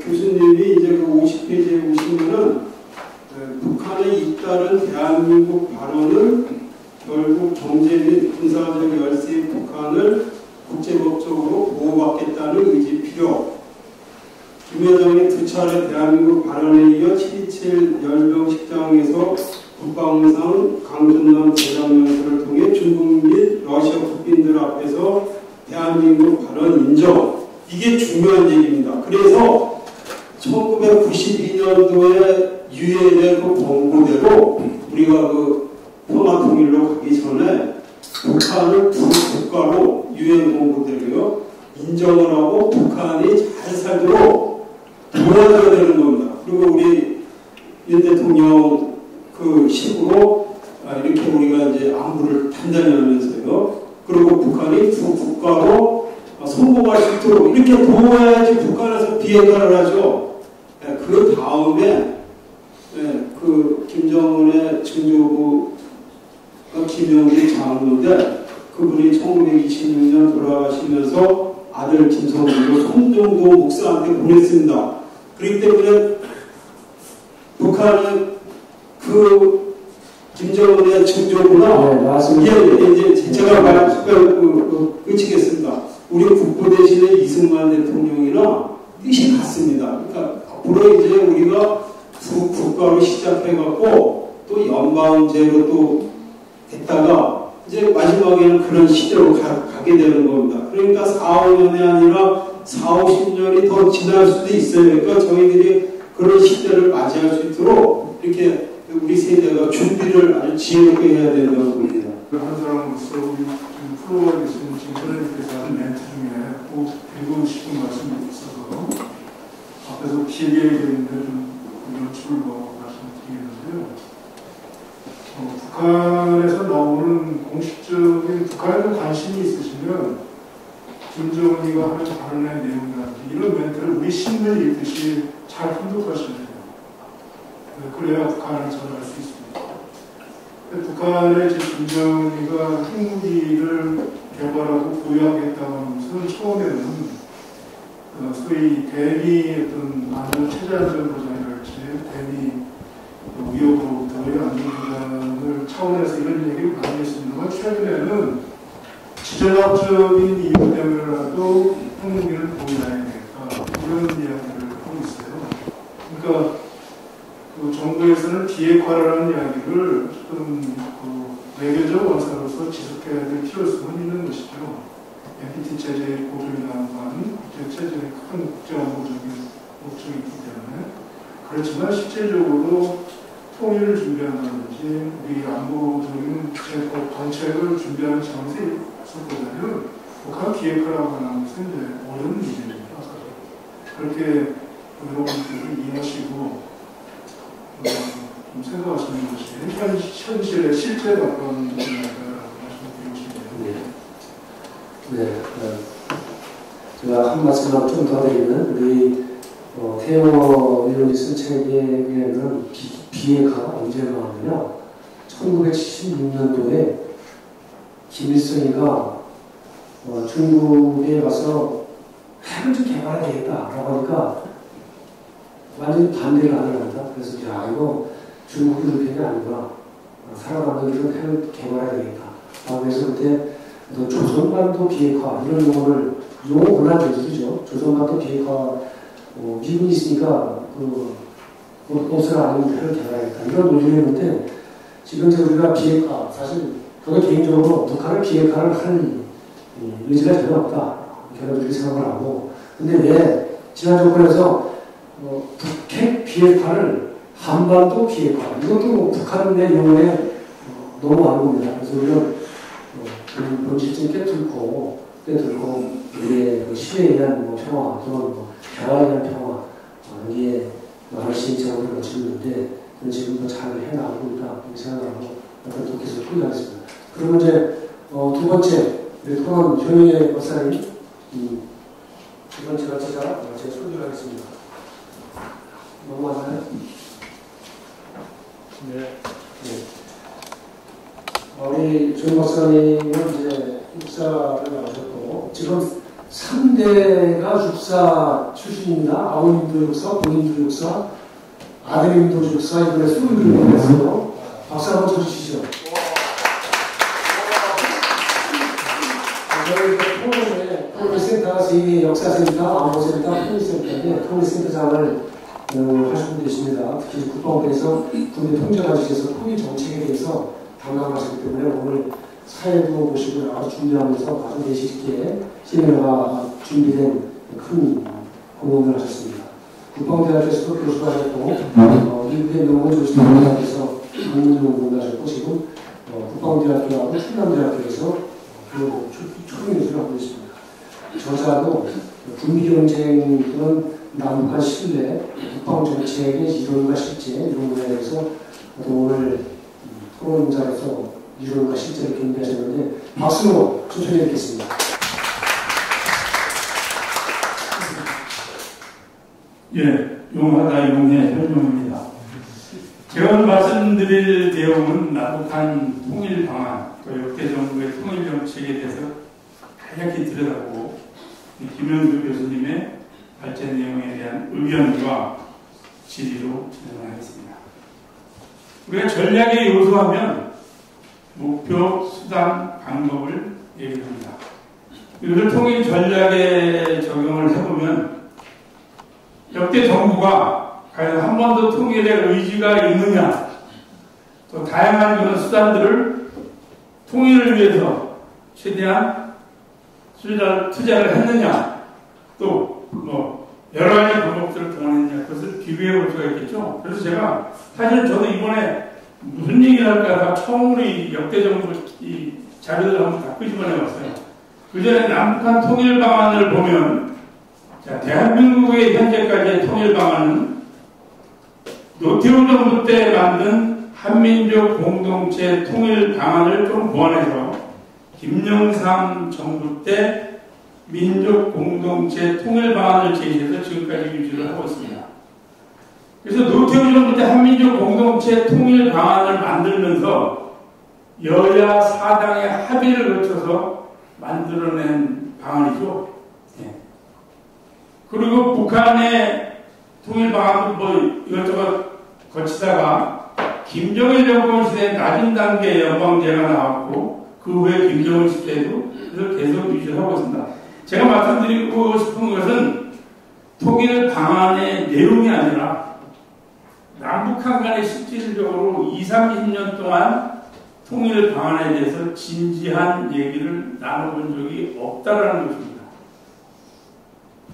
교수님이 이제 그 50페이지에 보시면은 북한의 잇따른 대한민국 발언을 결국 경제 및 군사적 열세의 북한을 국제법적으로 보호받겠다는 의지 필요. 김 회장이 2차례 대한민국 발언에 이어 7.27 열병식장에서 국방상 강준남 대장연설을 통해 중국 및 러시아 국빈들 앞에서 대한민국 발언 인정. 이게 중요한 얘기입니다. 그래서 1992년도에 유엔의 그 권고대로 우리가 그 평화통일로 가기 전에 북한을 두 국가로 유엔 권고대로요 인정을 하고 북한이 잘 살도록 도와줘야 되는 겁니다. 그리고 우리 윤 대통령 그 식으로 이렇게 우리가 이제 안보를 단단히 하면서요. 그리고 북한이 두 국가로 성공할 수 있도록 이렇게 도와야지 북한에서 비핵화를 하죠. 그 다음에 그 김정은의 증조부가 김영길 장로인데 그분이 1926년 돌아가시면서 아들 김성길로 송정도 목사한테 보냈습니다. 그렇기 때문에 북한은 그 김정은의 증조부나 이게 이제 제가 끝이겠습니다. 우리 국부 대신에 이승만 대통령이나 뜻이 같습니다. 그러니까 앞으로 이제 우리가 두 국가로 시작해갖고 또 연방제로 또 됐다가 이제 마지막에는 그런 시대로 가게 되는 겁니다. 그러니까 4, 5년이 아니라 4, 50년이 더 지날 수도 있어요. 그러니까 저희들이 그런 시대를 맞이할 수 있도록 이렇게 우리 세대가 준비를 아주 지혜롭게 해야 된다고 봅니다. 한 사람으로서 우리 프로가 계신 김선생님께서 하는 멘트 중에 꼭 읽고 싶은 말씀이 있어서 앞에서 길게 얘기했는데 좀 연출을 말씀드리겠는데요. 북한에서 나오는 공식적인 북한에 좀 관심이 있으시면 김정은이가 하는 발언의 내용이라든지 이런 멘트를 우리 신문 읽듯이 잘 분석하셔야 돼요. 그래야 북한을 잘 알 수 있습니다. 북한의 김정은이가 핵무기를 개발하고 보유하겠다고 하는 것은 처음에는 소위 대미 어떤 안전 체제 안전 보장이랄지 대미 위협으로부터의 안전 보장을 차원에서 이런 얘기를 많이 했습니다만 최근에는 지정학적인 이유 때문에라도 핵무기를 보유해야 되겠다 이런 이야기를 하고 있어요. 그러니까 그 정부에서는 비핵화라는 이야기를 좀 외교적 원사로서 지속해야 될 필요성은 있는 것이죠. NPT 체제의 고조이라는 건 국제체제의 큰 국제안보적인 목적이 있기 때문에 그렇지만 실질적으로 통일을 준비한다든지 우리 안보적인 정책을 준비하는 차원에서보다는 북한 비핵화라고 하는 것은 이제 어려운 문제입니다. 그렇게 여러분들을 이해하시고 좀 생각하시는 것이 현실의 실제 가까운 문제라고 말씀드리고 싶네요. 네, 제가 한 말씀만 좀 더 드리면 우리 태영어 이론이 쓴 책에는 비핵화가 언제 나왔느냐 1976년도에 김일성이가 중국에 가서 핵을 좀 개발해야 되겠다라고 하니까 완전히 반대를 안 합니다. 그래서 야 이거 중국이 그렇게 아니구나. 살아남는 길은 핵을 개발해야 되겠다. 그래서 그때 조선반도 비핵화 이런 용어를 원하는 쓰죠. 조선반도 비핵화 미군이 있으니까 옷을 안 입는 핵을 개발하겠다. 이런 논의를 했는데 지금 우리가 비핵화 사실 저는 개인적으로 북한을 비핵화를 할 의지가 전혀 없다. 그렇게 생각을 하고. 근데 왜 지난 정권에서 북핵 비핵화를 한반도 비핵화 이것도 뭐 북한 내 용어에 너무 안 봅니다. 그래서 우리는 본질적인 꿰뚫고 우리의 그 시대에 대한 뭐 평화 또는 뭐 평화에 대한 평화 여기에 훨씬 작업을 거치는데 지금도 잘 해나가고 있다 이렇게 생각하고 앞으로 계속 풀어가겠습니다. 그러면 이제 두 번째 토론 현희의 박사님 두 번째가 제가 소개를 하겠습니다. 넘어가나요? 네. 우리 조 박사님은 이제 육사를 나오셨고 지금 3대가 육사 출신입니다. 아버님도 육사, 본인도 육사, 아드님도 육사, 이번에 수능을 했어요. 박수 한번 쳐주시죠. 저희 통일센터가 제2의 역사센터, 안보센터, 통일센터인데 통일센터장을 하시고 계십니다. 특히 국방부에서 국민 통제관리에서 통일정책에 대해서 담당하시기 때문에 오늘 사회도 보시고 아주 준비하면서 아주 내실 있게 시민화가 준비된 큰 공헌을 하셨습니다. 국방대학에서도 교수가 하셨고 미국의 명문 조직대학에서 강문연구를 하셨고 지금 국방대학교하고 충남대학교에서 초빙교수를 하고 있습니다. 저자도 군비경쟁 또는 남북한 신뢰, 국방정책의 이론과 실제 이런 분야에 대해서 오늘 토론자로서 이론과 실제를 경비하셨는데 박수로 추천해 드리겠습니다. 예, 용하다 용의 현용입니다. 제가 오늘 말씀드릴 내용은 남북한 통일 방안, 또 역대 정부의 통일 정책에 대해서 간략히 들여다보고 김영주 교수님의 발제 내용에 대한 의견과 질의로 진행하겠습니다. 우리가 전략의 요소하면 목표, 수단, 방법을 얘기합니다. 이것을 통일 전략에 적용을 해보면 역대 정부가 과연 한 번도 통일의 의지가 있느냐, 또 다양한 그런 수단들을 통일을 위해서 최대한 투자를 했느냐, 또 뭐 여러 가지 방법들을 동원했느냐, 그것을 비교해 볼 수가 있겠죠. 그래서 제가 사실 저도 이번에 무슨 얘기를 할까 처음으로 이 역대 정부 이 자료들을 한번 다 끄집어내 왔어요. 그 전에 남북한 통일 방안을 보면, 자, 대한민국의 현재까지의 통일 방안은 노태우 정부 때 만든 한민족 공동체 통일 방안을 좀 보완해서 김영삼 정부 때 민족 공동체 통일 방안을 제시해서 지금까지 유지를 하고 있습니다. 그래서 노태우 정부 때 한민족 공동체 통일 방안을 만들면서 여야 사당의 합의를 거쳐서 만들어낸 방안이죠. 네. 그리고 북한의 통일 방안도 뭐 이것저것 거치다가 김정일 정권 시대에 낮은 단계 연방제가 나왔고 그 후에 김정은 시대에도 그래서 계속 유지하고 있습니다. 제가 말씀드리고 싶은 것은 통일 방안의 내용이 아니라 남북한 간에 실질적으로 20, 30년 동안 통일 방안에 대해서 진지한 얘기를 나눠본 적이 없다라는 것입니다.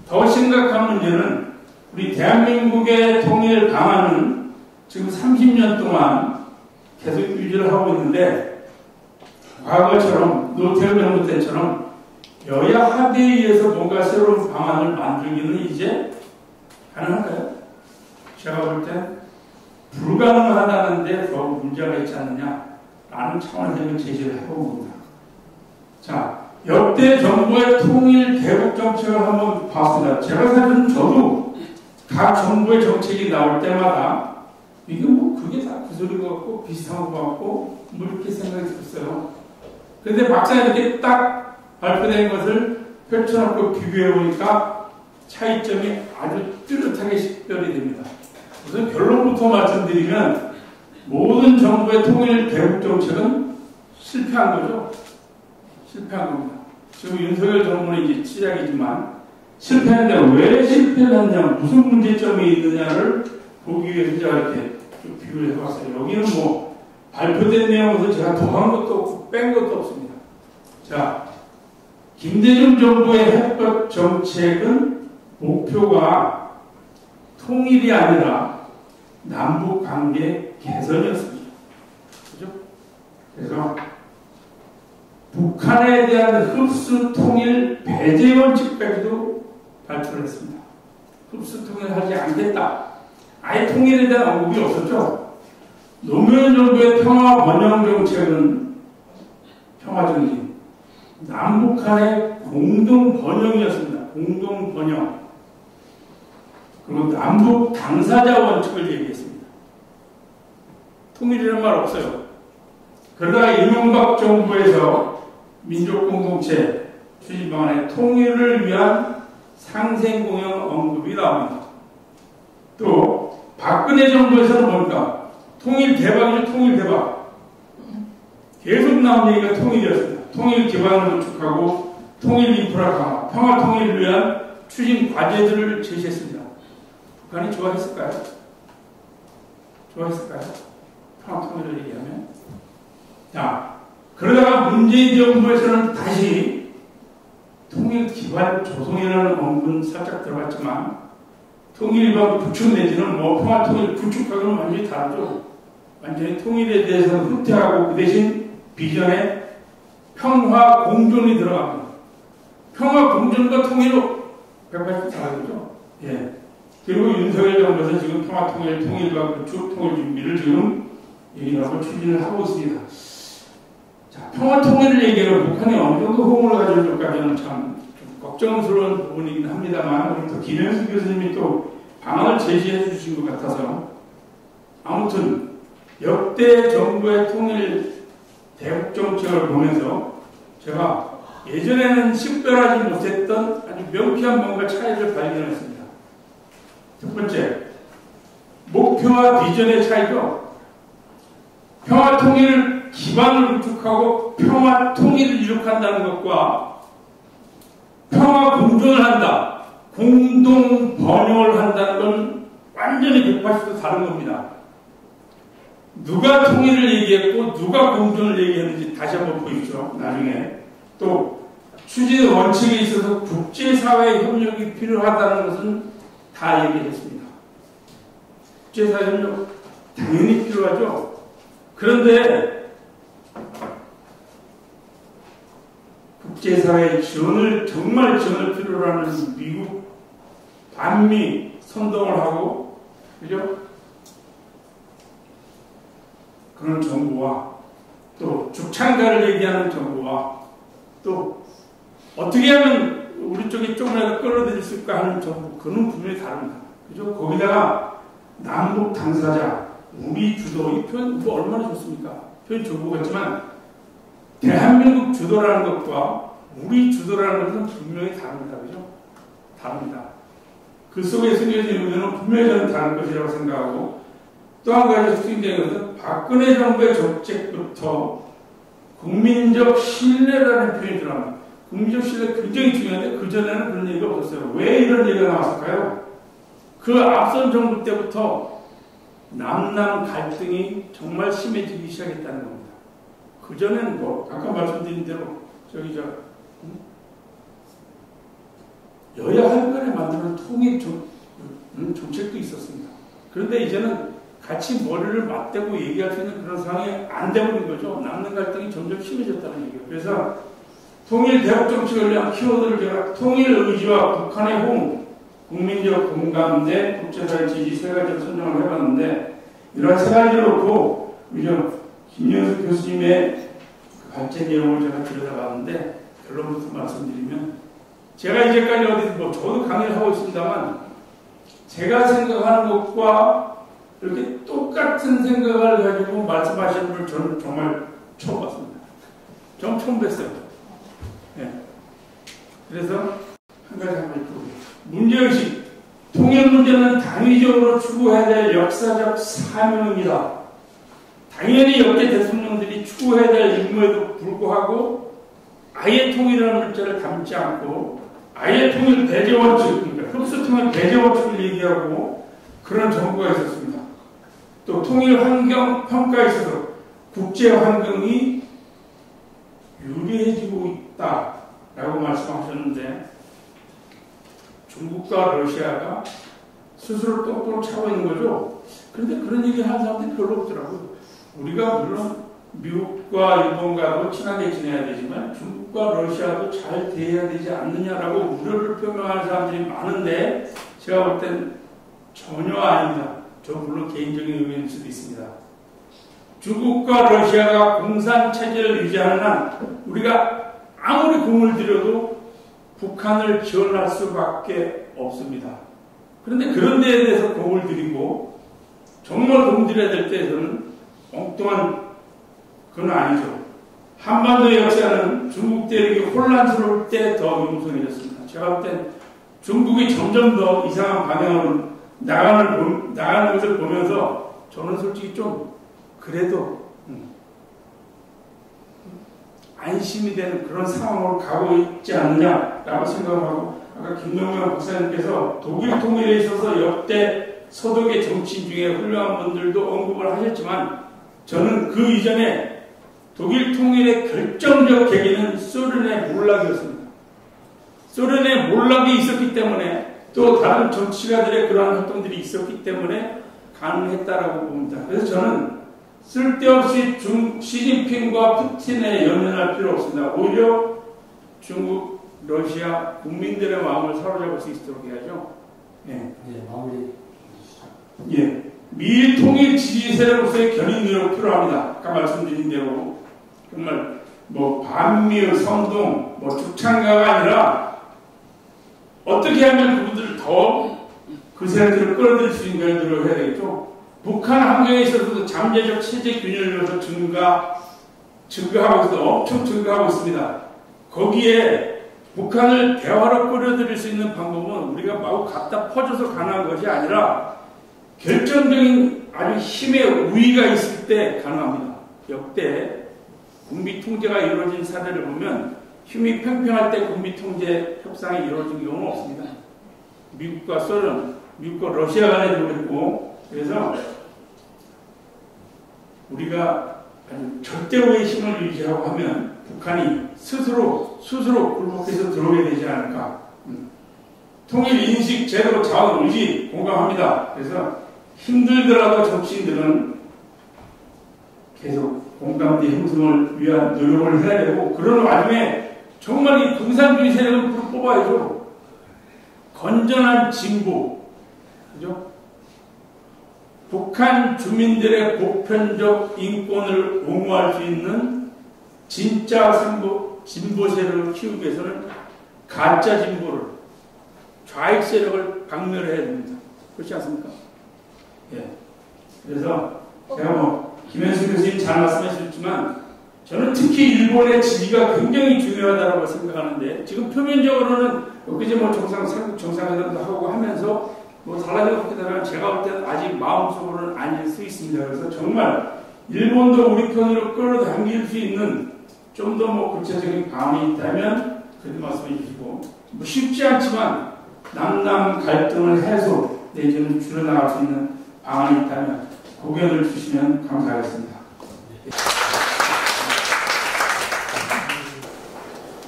더 심각한 문제는 우리 대한민국의 통일 방안은 지금 30년 동안 계속 유지를 하고 있는데 과거처럼 노태우 정부 때처럼 여야 합의에 의해서 뭔가 새로운 방안을 만들기는 이제 가능할까요? 제가 볼 때 불가능하다는데 더 문제가 있지 않느냐라는 차원에서 제시를 해봅니다. 자, 역대 정부의 통일 개국 정책을 한번 봤습니다. 제가 사실은 저도 각 정부의 정책이 나올 때마다 이게 뭐 그게 다 그 소리 같고 비슷한 것 같고 뭐 이렇게 생각이 들었어요. 그런데 막상 이렇게 딱 발표된 것을 펼쳐놓고 비교해보니까 차이점이 아주 뚜렷하게 식별이 됩니다. 우선 결론부터 말씀드리면 모든 정부의 통일 개국 정책은 실패한 거죠. 실패한 겁니다. 지금 윤석열 정부는 이제 시작이지만 실패했는데 왜 실패를 했냐, 무슨 문제점이 있느냐를 보기 위해서 제가 이렇게 좀 비교를 해봤어요. 여기는 뭐 발표된 내용에서 제가 더한 것도 없고 뺀 것도 없습니다. 자, 김대중 정부의 해법 정책은 목표가 통일이 아니라 남북 관계 개선이었습니다. 그죠? 그래서 북한에 대한 흡수 통일 배제 원칙까지도 발표를 했습니다. 흡수 통일하지 않겠다. 아예 통일에 대한 언급이 없었죠. 노무현 정부의 평화 번영 정책은 평화 정신, 남북한의 공동 번영이었습니다. 공동 번영. 그리고 남북 당사자 원칙을 얘기했습니다. 통일이라는 말 없어요. 그러다가 이명박 정부에서 민족공동체 추진 방안에 통일을 위한 상생공영 언급이 나옵니다. 또 박근혜 정부에서는 뭡니까? 통일 대박이죠. 통일 대박. 계속 나온 얘기가 통일이었습니다. 통일 기반을 구축하고 통일 인프라 강화, 평화 통일을 위한 추진 과제들을 제시했습니다. 북한이 좋아했을까요? 좋아했을까요? 평화 통일을 얘기하면. 자, 그러다가 문재인 정부에서는 다시 통일 기반 조성이라는 언급은 살짝 들어갔지만 통일 기반 구축 내지는 뭐 평화 통일 구축하고는 완전히 다르죠. 완전히 통일에 대해서는 후퇴하고 그 대신 비전에 평화 공존이 들어갑니다. 평화 공존과 통일로 180도 다르죠. 예. 그리고 윤석열 정부에서 지금 평화 통일, 통일과 구축, 통일 준비를 지금 얘기하고 추진을 하고 있습니다. 자, 평화 통일을 얘기하면 북한이 어느 정도 호응을 가져올까지는 참 걱정스러운 부분이긴 합니다만, 우리 또 김현수 교수님이 또 방안을 제시해 주신 것 같아서, 아무튼 역대 정부의 통일 대북 정책을 보면서 제가 예전에는 식별하지 못했던 아주 명쾌한 뭔가 차이를 발견했습니다. 첫 번째, 목표와 비전의 차이죠. 평화 통일을 기반을 구축하고 평화 통일을 이룩한다는 것과 평화 공존을 한다, 공동 번영을 한다는 건 완전히 180도 다른 겁니다. 누가 통일을 얘기했고 누가 공존을 얘기했는지 다시 한번 보십시오. 나중에 또 추진 원칙에 있어서 국제사회의 협력이 필요하다는 것은 다 얘기했습니다. 국제사회 협력 당연히 필요하죠. 그런데 국제사회의 지원을 정말 지원을 필요로 하는 미국 반미 선동을 하고, 그죠? 그런 정부와 또 죽창가를 얘기하는 정부와 또 어떻게 하면 우리 쪽이 조금이라도 끌어들일 수 있을까 하는 정부, 그는 분명히 다릅니다. 그죠? 거기다가 남북 당사자, 우리 주도, 이 표현 뭐 얼마나 좋습니까? 표현 좋은 것 같지만 대한민국 주도라는 것과 우리 주도라는 것은 분명히 다릅니다. 그죠? 다릅니다. 그 속에 숨겨진 의미는 분명히 저는 다른 것이라고 생각하고, 또 한 가지 특징적인 것은 박근혜 정부의 정책부터 국민적 신뢰라는 표현이 들어갑니다. 국민적 신뢰 굉장히 중요한데 그전에는 그런 얘기가 없었어요. 왜 이런 얘기가 나왔을까요? 그 앞선 정부 때부터 남남 갈등이 정말 심해지기 시작했다는 겁니다. 그전에는 뭐 아까 말씀드린 대로 여야 할간에 만드는 통일 정책도 있었습니다. 그런데 이제는 같이 머리를 맞대고 얘기할 수 있는 그런 상황이 안 되버린 거죠. 남남 갈등이 점점 심해졌다는 얘기예요. 그래서 통일 대북 정책을 위한 키워드를 제가 통일 의지와 북한의 호응, 국민적 공감대, 국제사회 지지 세 가지를 선정을 해봤는데, 이러한 세 가지를 놓고 우리 김현수 교수님의 발제 내용을 제가 들여다봤는데, 결론부터 말씀드리면, 제가 이제까지 어디 뭐 저도 강의를 하고 있습니다만, 제가 생각하는 것과 이렇게 똑같은 생각을 가지고 말씀하시는 분을 저는 정말 처음 봤습니다. 전 처음 뵀어요. 네. 그래서 한 가지 한번 읽어보세요. 문제의식. 통일 문제는 당위적으로 추구해야 될 역사적 사명입니다. 당연히 역대 대통령들이 추구해야 될 임무에도 불구하고 아예 통일이라는 문자를 담지 않고 아예 통일 배제 원칙, 그러니까 흡수 통일 배제 원칙을 얘기하고 그런 정부가 있었습니다. 또 통일 환경 평가에 있어서 국제 환경이 유리해지고 있다라고 말씀하셨는데 중국과 러시아가 스스로 똥똥을 차고 있는 거죠. 그런데 그런 얘기 하는 사람들이 별로 없더라고요. 우리가 물론 미국과 일본과도 친하게 지내야 되지만 중국과 러시아도 잘 대해야 되지 않느냐라고 우려를 표명하는 사람들이 많은데 제가 볼 땐 전혀 아닙니다. 저 물론 개인적인 의견일 수도 있습니다. 중국과 러시아가 공산체제를 유지하는 한 우리가 아무리 공을 들여도 북한을 지원할 수밖에 없습니다. 그런데 그런 데에 대해서 공을 들이고 정말 공 들여야 될 때에서는 엉뚱한 그건 아니죠. 한반도의 역사는 중국 대륙이 혼란스러울 때 더 용성해졌습니다. 제가 볼 땐 중국이 점점 더 이상한 방향으로 나가는 것을 보면서 저는 솔직히 좀 그래도 안심이 되는 그런 상황으로 가고 있지 않느냐라고 생각하고 아까 김명명 박사님께서 독일 통일에 있어서 역대 서독의 정치인 중에 훌륭한 분들도 언급을 하셨지만 저는 그 이전에 독일 통일의 결정적 계기는 소련의 몰락이었습니다. 소련의 몰락이 있었기 때문에 또 다른 정치가들의 그러한 활동들이 있었기 때문에 가능했다라고 봅니다. 그래서 저는 쓸데없이 시진핑과 푸틴에 연연할 필요 없습니다. 오히려 중국, 러시아 국민들의 마음을 사로잡을 수 있도록 해야죠. 예. 마무리. 예. 미일 통일 지지 세력으로서의 견인 노력 필요합니다. 아까 말씀드린 대로 정말 반미의 선동, 죽창가가 아니라 어떻게 하면 그분들을 더 그 세력들을 끌어들일 수 있는 노력을 해야 되겠죠. 북한 환경에 있어서도 잠재적 체제 균열을 위해서 증가하고 있어서 엄청 증가하고 있습니다. 거기에 북한을 대화로 끌어들일 수 있는 방법은 우리가 마구 갖다 퍼줘서 가능한 것이 아니라 결정적인 아주 힘의 우위가 있을 때 가능합니다. 역대 군비 통제가 이루어진 사례를 보면 힘이 팽팽할 때 군비 통제 협상이 이루어진 경우는 없습니다. 미국과 소련, 미국과 러시아 간에도 그랬고 그래서 우리가 아주 절대로의 힘을 유지하고 하면 북한이 스스로 굴복해서 들어오게 되지 않을까. 통일 인식, 제도, 자원, 의지 공감합니다. 그래서 힘들더라도 정치인들은 계속 공감대 형성을 위한 노력을 해야 되고 그런 와중에 정말 이 공산주의 세력을 뽑아야죠. 건전한 진보, 그죠? 북한 주민들의 보편적 인권을 옹호할 수 있는 진짜 진보 세력을 키우기 위해서는 가짜 진보를, 좌익 세력을 박멸해야 됩니다. 그렇지 않습니까? 예. 그래서 제가 김현수 교수님 잘 말씀하셨지만 저는 특히 일본의 지지가 굉장히 중요하다고 생각하는데 지금 표면적으로는 엊그제 삼국 정상회담도 하고 하면서 달라진 것 같긴 하지만 제가 볼 때는 아직 마음속으로는 아닐 수 있습니다. 그래서 정말 일본도 우리 편으로 끌어당길 수 있는 좀 더 구체적인 방안이 있다면 그렇게 말씀해 주시고 쉽지 않지만 남남 갈등을 해소 내지는 줄여나갈 수 있는 방안이 있다면 고견을 주시면 감사하겠습니다.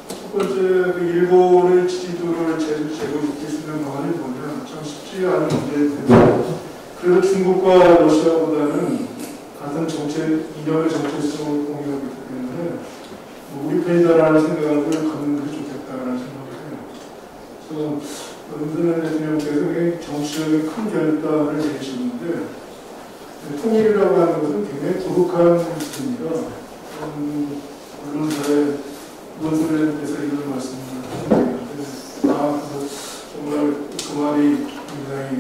첫 번째 일본의 지지도를 제고시키는 방안을 보면 참 쉽지 않은 문제인데 그래도 중국과 러시아보다는 같은 이념의 정체성을 공유하기 때문에 우리 편이다라는 생각을 갖는 게 좋겠다라는 생각을 해요. 그래서 문재인 대통령께서 정치적인 큰 결단을 내리셨는데 통일이라고 하는 것은 굉장히 고독한 일입니다. 언론사에 논술에서 이런 말씀을 하셨는데 정말 그 말이 굉장히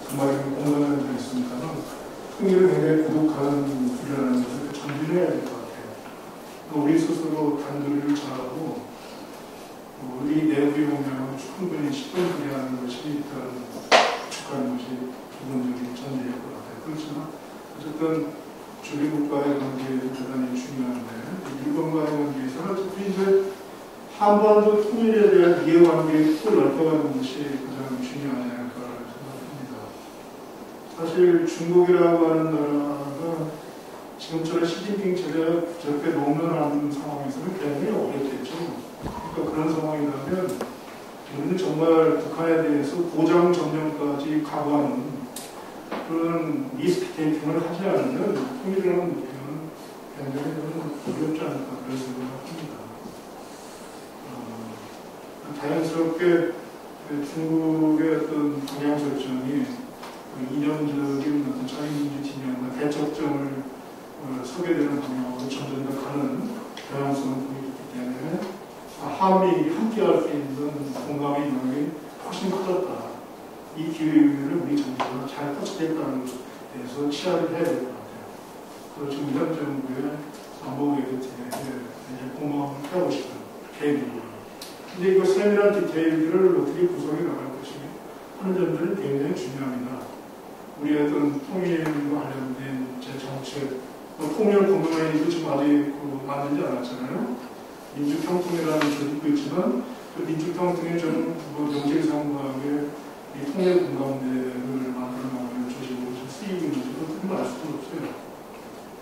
그 말이 공감하는 데 있습니다만 통일은 굉장히 고독한 일이라는 것을 전제해야 될 것 같아요. 우리 스스로 단도리를 잘하고 우리 내부의 운명을 충분히 시권하는 것이 일단 축하하는 것이 기본적인 전제일 것 같아요. 그렇지만 어쨌든 주류국과의 관계도 대단히 중요한데 일본과의 관계에서는 특히 이제 한반도 통일에 대한 이해관계를 또 넓혀가는 것이 가장 중요하지 않을까 생각합니다. 사실 중국이라고 하는 나라가 지금처럼 시진핑 체제가 저렇게 농면하는 상황에서는 굉장히 어렵겠죠. 그러니까 그런 상황이라면 우리는 정말 북한에 대해서 고장 점령까지 각오하는 그런 리스크 테이킹을 하지 않으면 통일이라는 목표는 굉장히 어렵지 않을까 그런 생각을 합니다. 자연스럽게 중국의 어떤 방향 설정이 이념적인 어떤 자유민주 진영과 대척점을 서게 되는 방향으로 점점 더 가는 경향성을 보이기 때문에 한미 함께할 수 있는 공감의 영역이 훨씬 커졌다. 이 기회를 우리 정부가 잘 터치했다는 것에 대해서 치하를 해야 될 것 같아요. 그리고 지금 이런 정부의 안보계 디테일에 공감을 하고 싶은 계획입니다. 근데 이거 세밀한 디테일들을 어떻게 구성해 나갈 것인가 하는 점들은 굉장히 중요합니다. 우리의 어떤 통일과 관련된 제 정책, 통일 공동회의도 지금 아직 만들지 않았잖아요. 민주평통이라는 조직도 있지만 그 민주평통의 저는 명제상과의 이 통일 공감대를 만들어 나가는 조직으로 쓰이고 있는지 그것도 알 수도 없어요.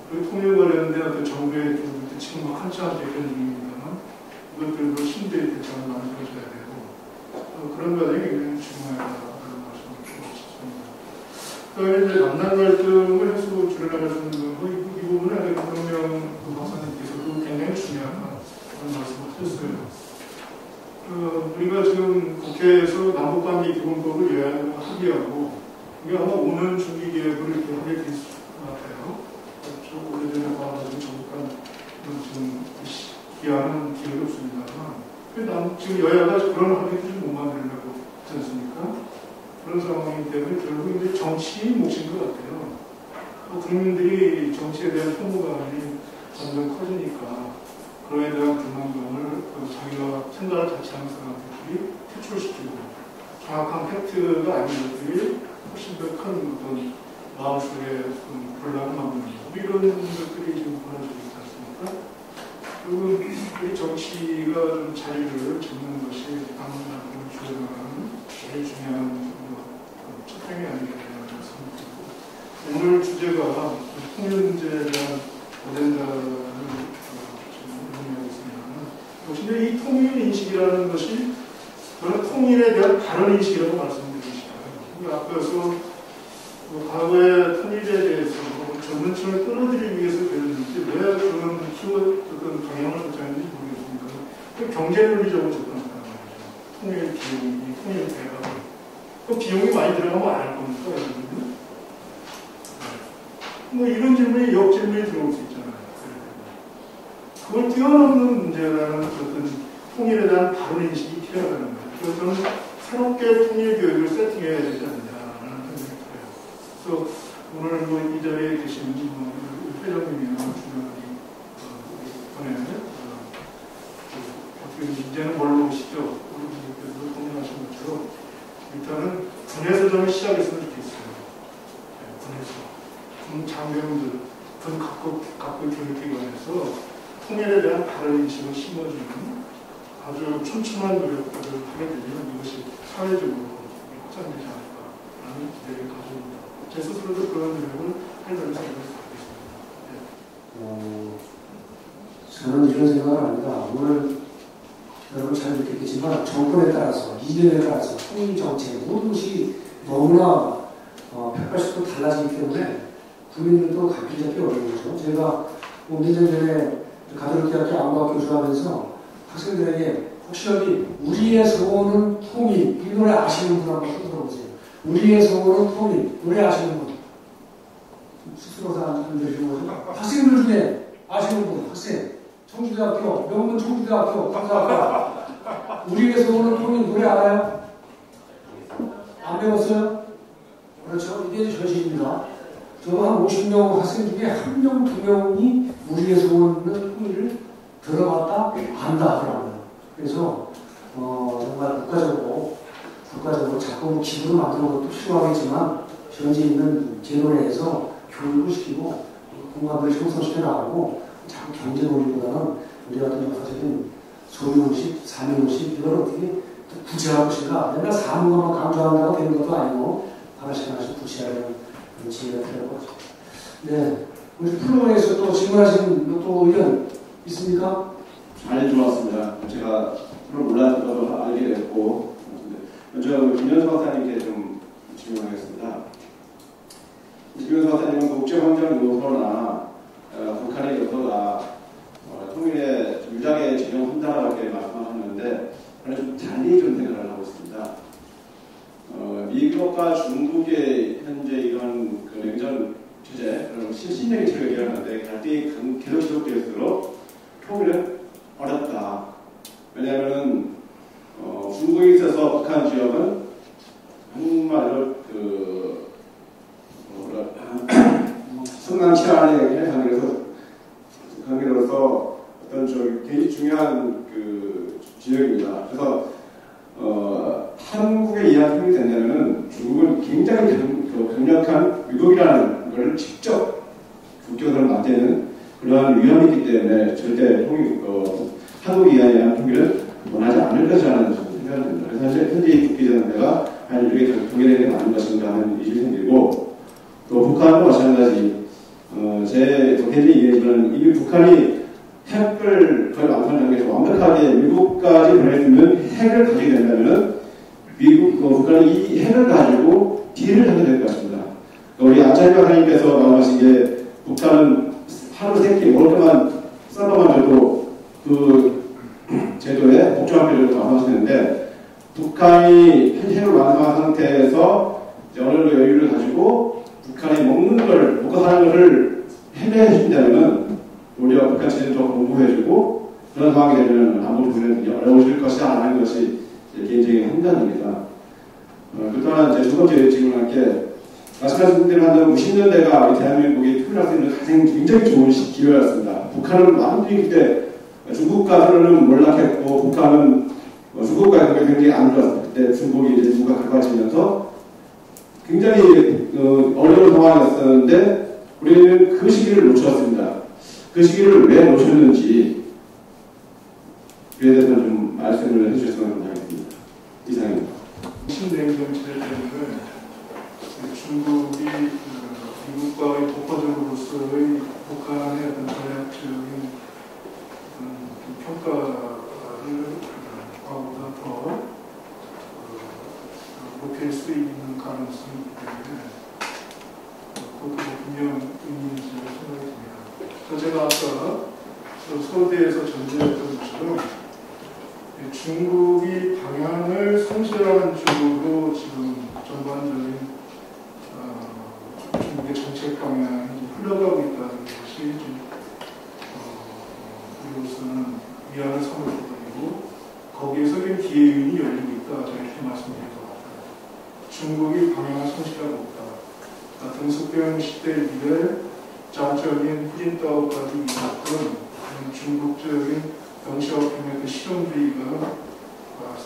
그 통일 관련된 어떤 정부의 지금 막 한참 대변 중입니다만 이것들도 신뢰의 대책을 만들어줘야 되고 그런 과정이 굉장히 중요하다는 말씀을 드리고 싶습니다. 이제 만난 갈등을 해서 줄여나갈 수 있는 거, 이 부분에 박명명 박사님께서도 굉장히 중요한 그런 말씀을 하셨어요. 우리가 지금 국회에서 남북관계 기본법을 합의하고 이게 아마 오는 중기 계획을 이렇게 하게 될 것 같아요. 저 오래전에 봐가지고 정부간 지금 기한은 기회가 없습니다만 지금 여야가 그런 합의를 못 만들려고 하지 않습니까? 그런 상황이기 때문에 결국 이제 정치의 몫인 것 같아요. 국민들이 정치에 대한 혐오감이 점점 커지니까 그거에 대한 불만감을 자기가 생각을 같이 하는 사람들이 퇴출시키고 정확한 팩트가 아닌 것들이 훨씬 더 큰 어떤 마음속에 분란을 만드는 이런 것들이 지금 벌어지고 있지 않습니까? 그리고 이 정치가 좀 자리를 잡는 것이 당분간을 주어나가는 제일 중요한 첫 행위 아니겠느냐 생각합니다. 오늘 주제가 통일 문제에 대한 어젠다를 근데 이 통일 인식이라는 것이 저는 통일에 대한 다른 인식이라고 말씀드리고 싶어요. 앞에서 과거의 통일에 대해서 젊은 층을 끌어들이기 위해서 배웠는지 왜 그런 어떤 방향을 갖자는지 모르겠습니다. 경제논리적으로 접근한다는 말이죠. 통일 비용이, 통일 대가. 그 비용이 많이 들어가면 안 할 겁니까? 뭐 이런 질문이 역질문이 들어올 수 있잖아요. 그걸 뛰어넘는 문제라는 어떤 통일에 대한 다른 인식이 필요하다는 거예요. 그래서 저는 새롭게 통일 교육을 세팅해야 되지 않느냐라는 생각이 들어요. 그래서 오늘 이 자리에 계신 회장님이나 주변이 이번에 이제는 뭘로 오시죠? 우리 분들께서 공유하신 것처럼 일단은 군에서 저는 시작했으면 좋겠어요. 군에서. 군 장병들, 군 각국 교육기관에서 통일에 대한 다른 인식을 심어주는 아주 촘촘한 노력들을 하게 되면 이것이 사회적으로 확장되지 않을까라는 기대를 가져옵니다. 제 스스로도 그런 노력을 하려는 생각을 갖고 있습니다. 저는 이런 생각을 합니다. 오늘 여러분 잘 느끼겠지만 정권에 따라서, 이념에 따라서 통일 정책 모든 것이 너무나 180도 달라지기 때문에 국민들도 갖기 잡기 어려운 거죠. 제가 5년 전에 가톨릭대학교 안과학 교수하면서 학생들에게 혹시 여기 우리의 소원은 통일 이 노래 아시는 분 한번 손 들어보세요. 우리의 소원은 통일 노래 아시는 분 스스로 다 들으시는 거죠. 학생들 중에 아시는 분 학생 청주대학교 명문 청주대학교 강사학과 우리의 소원은 통일 노래 알아요? 안 배웠어요? 그렇죠. 이게 현실입니다. 저도 한 50명 학생 중에 1명, 2명이 우리의 소원은 통일을 들어갔다 안다 하더라고요. 그래서 정말 국가적으로 자꾸 기부를 만드는 것도 필요하겠지만 현재 있는 제도 내에서 교육을 시키고 공감을 형성시켜 나가고 자꾸 경제 논리보다는 우리 같은 역사적인 소유의식, 사명의식 이걸 어떻게 구체화할 것인가. 맨날 사명만 강조한다고 되는 것도 아니고 하나씩 구체화하는 그런 지혜가 필요할 것 같습니다. 네, 우리 플로어에서 또 질문하신 또 의견 있습니까? 잘 들어왔습니다. 제가 그걸 몰랐던 알게 됐고, 먼저 김현수 박사님께 좀 질문하겠습니다. 김현수 박사님은 국제환경 요소나 북한의 요소가 통일에 유작에 적용한다라고 말씀하셨는데, 저는 좀 달리 좀 생각을 하고 있습니다. 미국과 중국의 현재 이런 그 냉전 체제, 실신적인 체제를 얘기하는데 갈등이 계속 지속될수록 통일은 어렵다. 왜냐하면 중국에 있어서 북한 지역은 정말로 성남 치안의 관계로서 어떤 굉장히 중요한 그 지역입니다. 그래서 한국에 의한 통일이 된다면은 중국은 굉장히 강력한 미국이라는 걸 직접 국교선을 맞대는 그러한 위험이 있기 때문에 절대 한국에 의한 통일은 원하지 않을 것이라는 생각을 합니다. 그래서 현재 이 국기전대가 과연 이렇게 통일되는 게 맞는 것인가 하는 의심이 생기고, 또 북한도 마찬가지. 제 개인적인 이해는 이미 북한이 핵을 거의 완성하기 완벽하게 미국까지 보낼 수 있는 핵을 가지게 된다면 북한이 이 핵을 가지고 딜을 하게 될 것 같습니다. 우리 안철수 하나님께서 말씀하신 게 북한은 하루 세끼 먹을 것만 서버만 줘도 그 제도에 복종할 필요를 말씀하시는데, 북한이 핵을 완성한 상태에서 어느 정도 여유를 가지고 북한이 먹는 걸, 먹고 사는 것을 해내해 준다면 우리가 북한 체제도 공부해주고 그런 상황이 되면 아무리 보내는 어려우실 것이 아닌 것이 개인적인 판단입니다. 그 또한 두 번째 질문할 게, 말씀하신 대로 한다면 90년대가 우리 대한민국이 통일할 수 있는 가장 굉장히 좋은 기회였습니다. 북한은 완전히 그때 중국과는 몰락했고, 북한은 중국과의 관계가 굉장히 안 좋았어요. 그때 중국이 이제 누가 가까워지면서 굉장히 어려운 상황이었었는데 우리는 그 시기를 놓쳤습니다. 그 시기를 왜 놓쳤는지 그에 대해서 좀 말씀을 해주셨으면 감사하겠습니다. 이상입니다. 신냉전 시대 때는 중국이 미국과의 독보적으로서의 북한의 어떤 전략적인 평가를 과거보다 더 높일 수 있는 가능성이 있기 때문에 그것도 분명 의미 있는 생각이 듭니다. 제가 아까 서울대에서 전제했던 것처럼 중국이 방향을 성실하는 쪽으로 지금 전반적인 중국의 정책 방향이 흘러가고 있다는 것이 우리로서는 위안을 삼을 부분이고, 거기에서 기회 요인이 열리고 있다, 이렇게 말씀드릴 것 같아요. 중국이 방향을 성실하고 있다. 등석병 시대 이래 자적인 후진타오까지 이어졌던 중국적인 병시화평의 실용주의가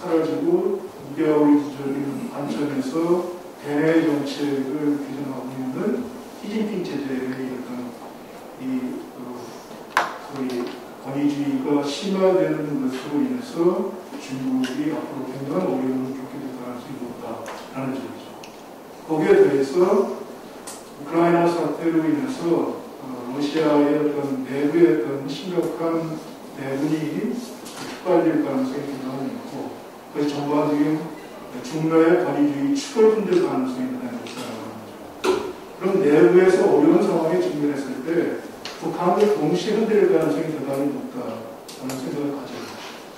사라지고 이데올로기적인 관점에서 대내 정책을 규정하고 있는 시진핑 체제의 어떤 소위 권위주의가 심화되는 것으로 인해서 중국이 앞으로 굉장한 어려움을 겪게 될 가능성이 높다라는 점이죠. 거기에 더해서 우크라이나 사태로 인해서 러시아의 어떤 내부의 어떤 심각한 내분이 촉발될 가능성이 굉장히 있고, 그래서 전반적인 중로의 권위주의 축을 흔들 가능성이 있다는 것이죠. 그럼 내부에서 어려운 상황에 직면했을 때 북한을 동시에 흔들 가능성이 대단히 높다라는 생각을 가져요.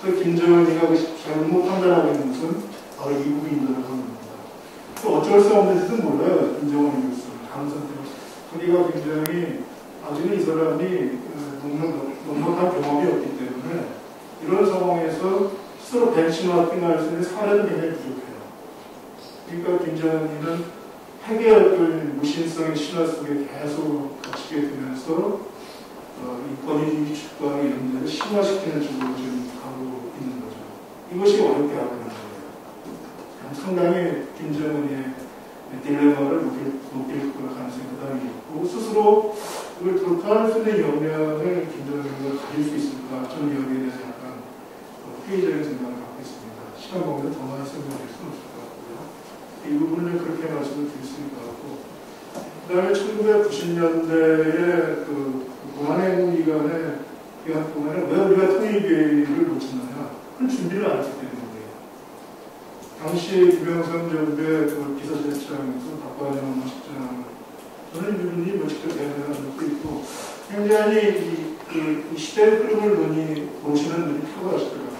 그래서 김정은이가 잘못 판단하고 있는 것은 바로 이 부분이라고 합니다. 어쩔 수 없는 짓은 몰라요. 김정은이로서 가능성 때문에. 우리가 굉장히 아직은 이 사람이 넉넉한 경험이 없기 때문에 이런 상황에서 스스로 벤치마킹할 수 있는 사례는 굉장히 부족해요. 그러니까 김정은이는 핵의 어떤 무신성의 신화 속에 계속 갇히게 되면서 이 권위주의 축과 이런 데를 심화시키는 쪽으로 지금 가고 있는 거죠. 이것이 어렵게 하고 있는 거예요. 상당히 김정은의 딜레마를 높일 가능성이 대단히 있고, 스스로 이걸 돌파할 수 있는 역량을 김정은이가 가질 수 있을까, 저는 여기에 대해서 약간 회의적인 생각을 갖고 있습니다. 시간 보면 더 많이 설명할 수는 없을 것 같고요. 이 부분을 그렇게 말씀을 드릴 수 있을 것 같고, 그다음에 1990년대에 그 공안행위관의 기간 동안에 왜 우리가 통일교회를 놓쳤느냐? 그걸 준비를 안 했기 때문이에요. 당시에 김영삼 정부의 그 비서실장에서 박관영 실장, 저는 이분이 뭐 직접 대면한 적도 있고, 굉장히 이 시대의 흐름을 보시는 분이 표가하시더라고요.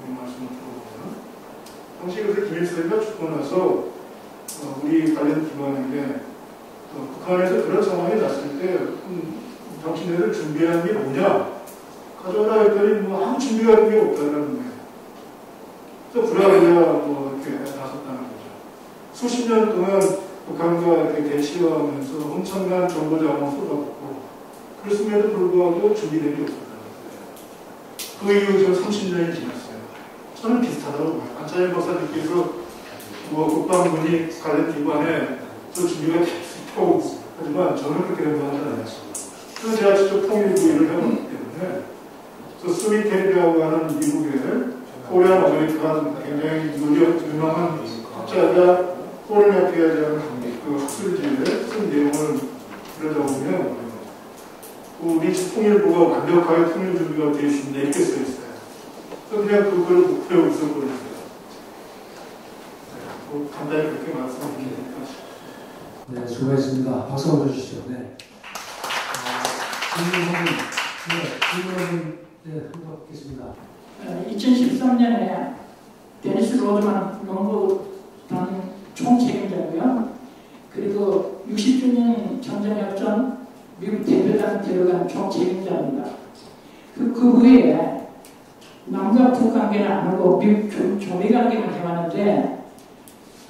말씀을 들어보면. 당시 그래서 김일성이가 죽고 나서 우리 관련 기관에게 북한에서 그런 상황이 났을 때 당신네들 준비한 게 뭐냐? 가져오라 했더니 뭐 아무 준비한 게 없다는 거예요. 그래서 부랴부랴 뭐 이렇게 나섰다는 거죠. 수십 년 동안 북한과 이렇게 대치하면서 엄청난 정보 자원을 쏟아붓고 그랬음에도 불구하고 준비된 게 없었다는 거예요. 그 이후 지금 30년이 지났어요. 저는 비슷하다고 봐요. 안찬일 박사님께서 뭐 국방부니 관련 기관에 또 준비가 됐고 하지만 저는 그렇게 생각하지 않았습니다. 그래서 제가 직접 통일부 일을 해봤기 때문에 스미테리라고 하는 미국의 코리안 아메리칸 굉장히 유명한 학자가 포르네피아라는 그 학술지에 쓴 내용을 들여다보면 우리 통일부가 완벽하게 통일 준비가 되어 있습니다. 이렇게 써 있어요. 그래서 그냥 그걸 목표로 있었거든요. 간단히 그렇게 말씀드리니까. 네, 수고하셨습니다. 박수 한번 주시죠. 네. 질문은 해보겠습니다. 2013년에 데니스 로드만 연구단 총책임자고요. 그리고 60주년 전쟁협전 미국 대표단 데려간 총책임자입니다. 그 후에 남과 북관계는 안 하고 미국 조미관계만 해왔는데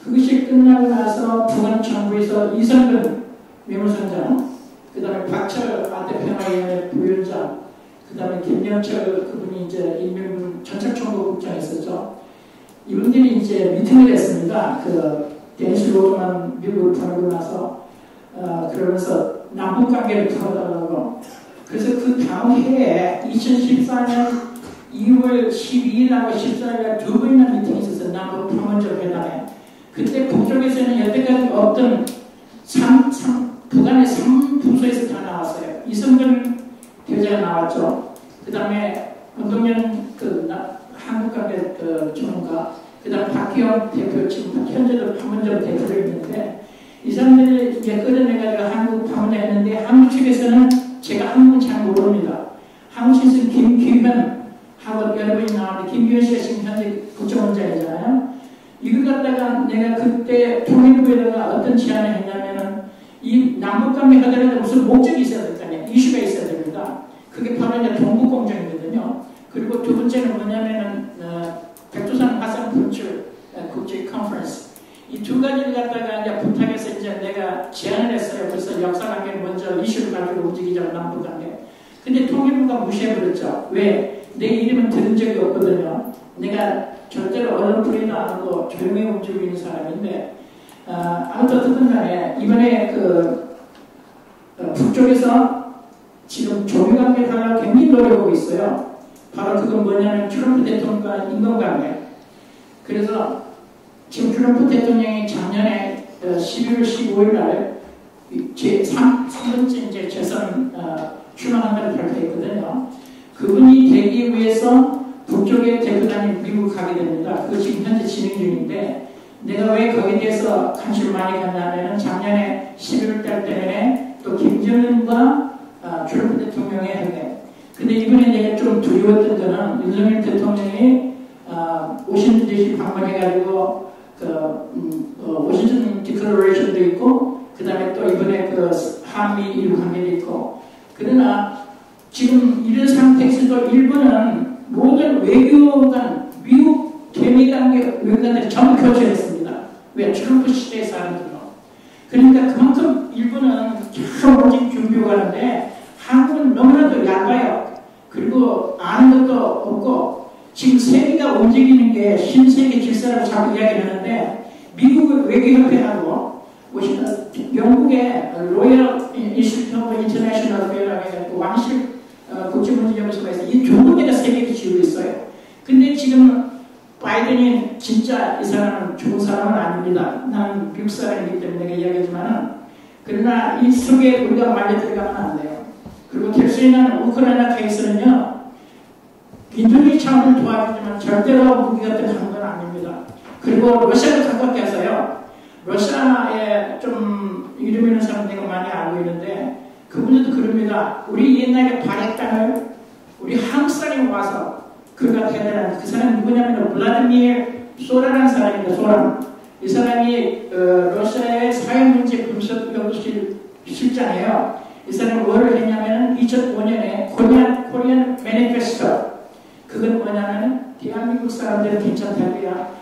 그것이 끝나고 나서 북한 정부에서 이성근 외무성장, 그 다음에 박철 아태평화위원회 부위원장, 그 다음에 김영철 그분이 이제 인민군 전책총무국장 했었죠. 이분들이 이제 미팅을 했습니다. 그 데니스 로드만 미국을 보내고 나서 그러면서 남북 관계를 풀어달라고. 그래서 그 다음 해에 2014년 2월 12일하고 14일에 두 번이나 미팅이 있었어요. 남북 평원적 회담에. 그때 북쪽에서는 여태까지 없던 북한의 3부서에서 다 나왔어요. 이성근 대사가 나왔죠. 그 다음에 권동연 한국관계 전문가, 그 다음에 박희영 대표, 지금 현재도 판문점 대표로 있는데 이 사람들이 이제 끌어내가지고 한국 방문했는데 한국 측에서는 제가 한국은 잘 모릅니다. 한국 측에서는 김규현하고 여러분이 나왔는데 김규현 씨가 지금 현재 국정원장이잖아요. 이걸 갖다가 내가 그때 통일부에다가 어떤 제안을 했냐면은 이 남북관계 하더라도 무슨 목적이 있어야 될 거 아니에요. 이슈가 있어야 됩니다. 그게 바로 이제 동북공정이거든요. 그리고 두 번째는 뭐냐면은 백두산 화산 분출 국제 컨퍼런스. 이 두 가지를 갖다가 이제 부탁해서 이제 내가 제안을 했어요. 그래서 역사관계를 먼저 이슈를 가지고 움직이자고 남북관계. 근데 통일부가 무시해버렸죠. 왜? 내 이름은 들은 적이 없거든요. 내가 절대로 언론 뿌리도 안 하고 조용히 움직이는 사람인데 아무튼 어쨌든 간에 이번에 북쪽에서 지금 조미관계 하려고 굉장히 노력하고 있어요. 바로 그건 뭐냐면 트럼프 대통령과 인간관계. 그래서 지금 트럼프 대통령이 작년에 11월 15일 날 제3번째 이제 재선 출마한다고 발표했거든요. 그분이 되기 위해서 북쪽의 대표단이 미국 가게 됩니다. 그거 지금 현재 진행 중인데 내가 왜 거기에 대해서 관심을 많이 갖냐면 작년에 11월 달 때문에 또 김정은과 트럼프 대통령의 회담. 근데 이번에 내가 좀 두려웠던 거는 윤석열 대통령이 워싱턴 DC 방문해가지고 워싱턴 디클러레이션도 있고 그 다음에 또 이번에 한미일 관계도 있고 그러나 지금 이런 상태에서도 일본은 모든 외교관, 미국 대미관계 외교관들이 전부 교체했습니다. 왜? 트럼프 시대의 사람들로. 그러니까 그만큼 일본은 참 오직 준비하고 가는데 한국은 너무나도 얇아요. 그리고 아는 것도 없고 지금 세계가 움직이는 게 신세계 질서라고 자꾸 이야기하는데 미국 외교협회하고 영국의 로열 인스티튜트 오브 인터내셔널 어페어라고 해가지고 왕실 국제문제연구소가 있어요. 이 두 군데가 세계를 지우고 있어요. 근데 지금 바이든이 진짜 이 사람은 좋은 사람은 아닙니다. 나는 미국 사람이기 때문에 내가 이야기하지만은 그러나 이 속에 우리가 말려 들어가면 안 돼요. 그리고 될 수 있는 우크라이나 케이스는요, 민주주의 차원을 도와주지만 절대로 무기 같은 건 아닙니다. 그리고 러시아도 가깝게 해서요, 러시아에 좀 이름 있는 사람 내가 많이 알고 있는데, 그분들도 그럽니다. 우리 옛날에 발의 땅을 우리 한국 사람이 와서 그가 대단한 그 사람이 누구냐면 블라디미르 소라라는 사람입니다. 소라. 이 사람이 러시아의 사회문제 분석 연구실 실장이에요. 이 사람이 뭘 했냐면 2005년에 코리안 매니페스토. 그건 뭐냐면 대한민국 사람들은 괜찮다고요.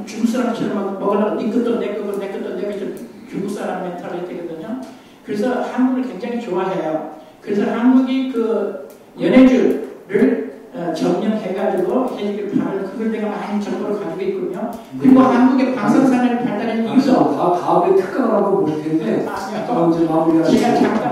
중국 사람처럼 먹으려고 네 것도 내 거고 내 것도 내 것도 중국 사람 멘탈리티거든요. 그래서 한국을 굉장히 좋아해요. 그래서 한국이 그 연해주를 점령해가지고 해주길 바라는 그걸 내가 많이 정보를 가지고 있군요. 그리고 한국의 방산산업이 발달한 이유도 다음에 특강을 한번 볼 텐데 이제 마무리하시죠. 제가 잠깐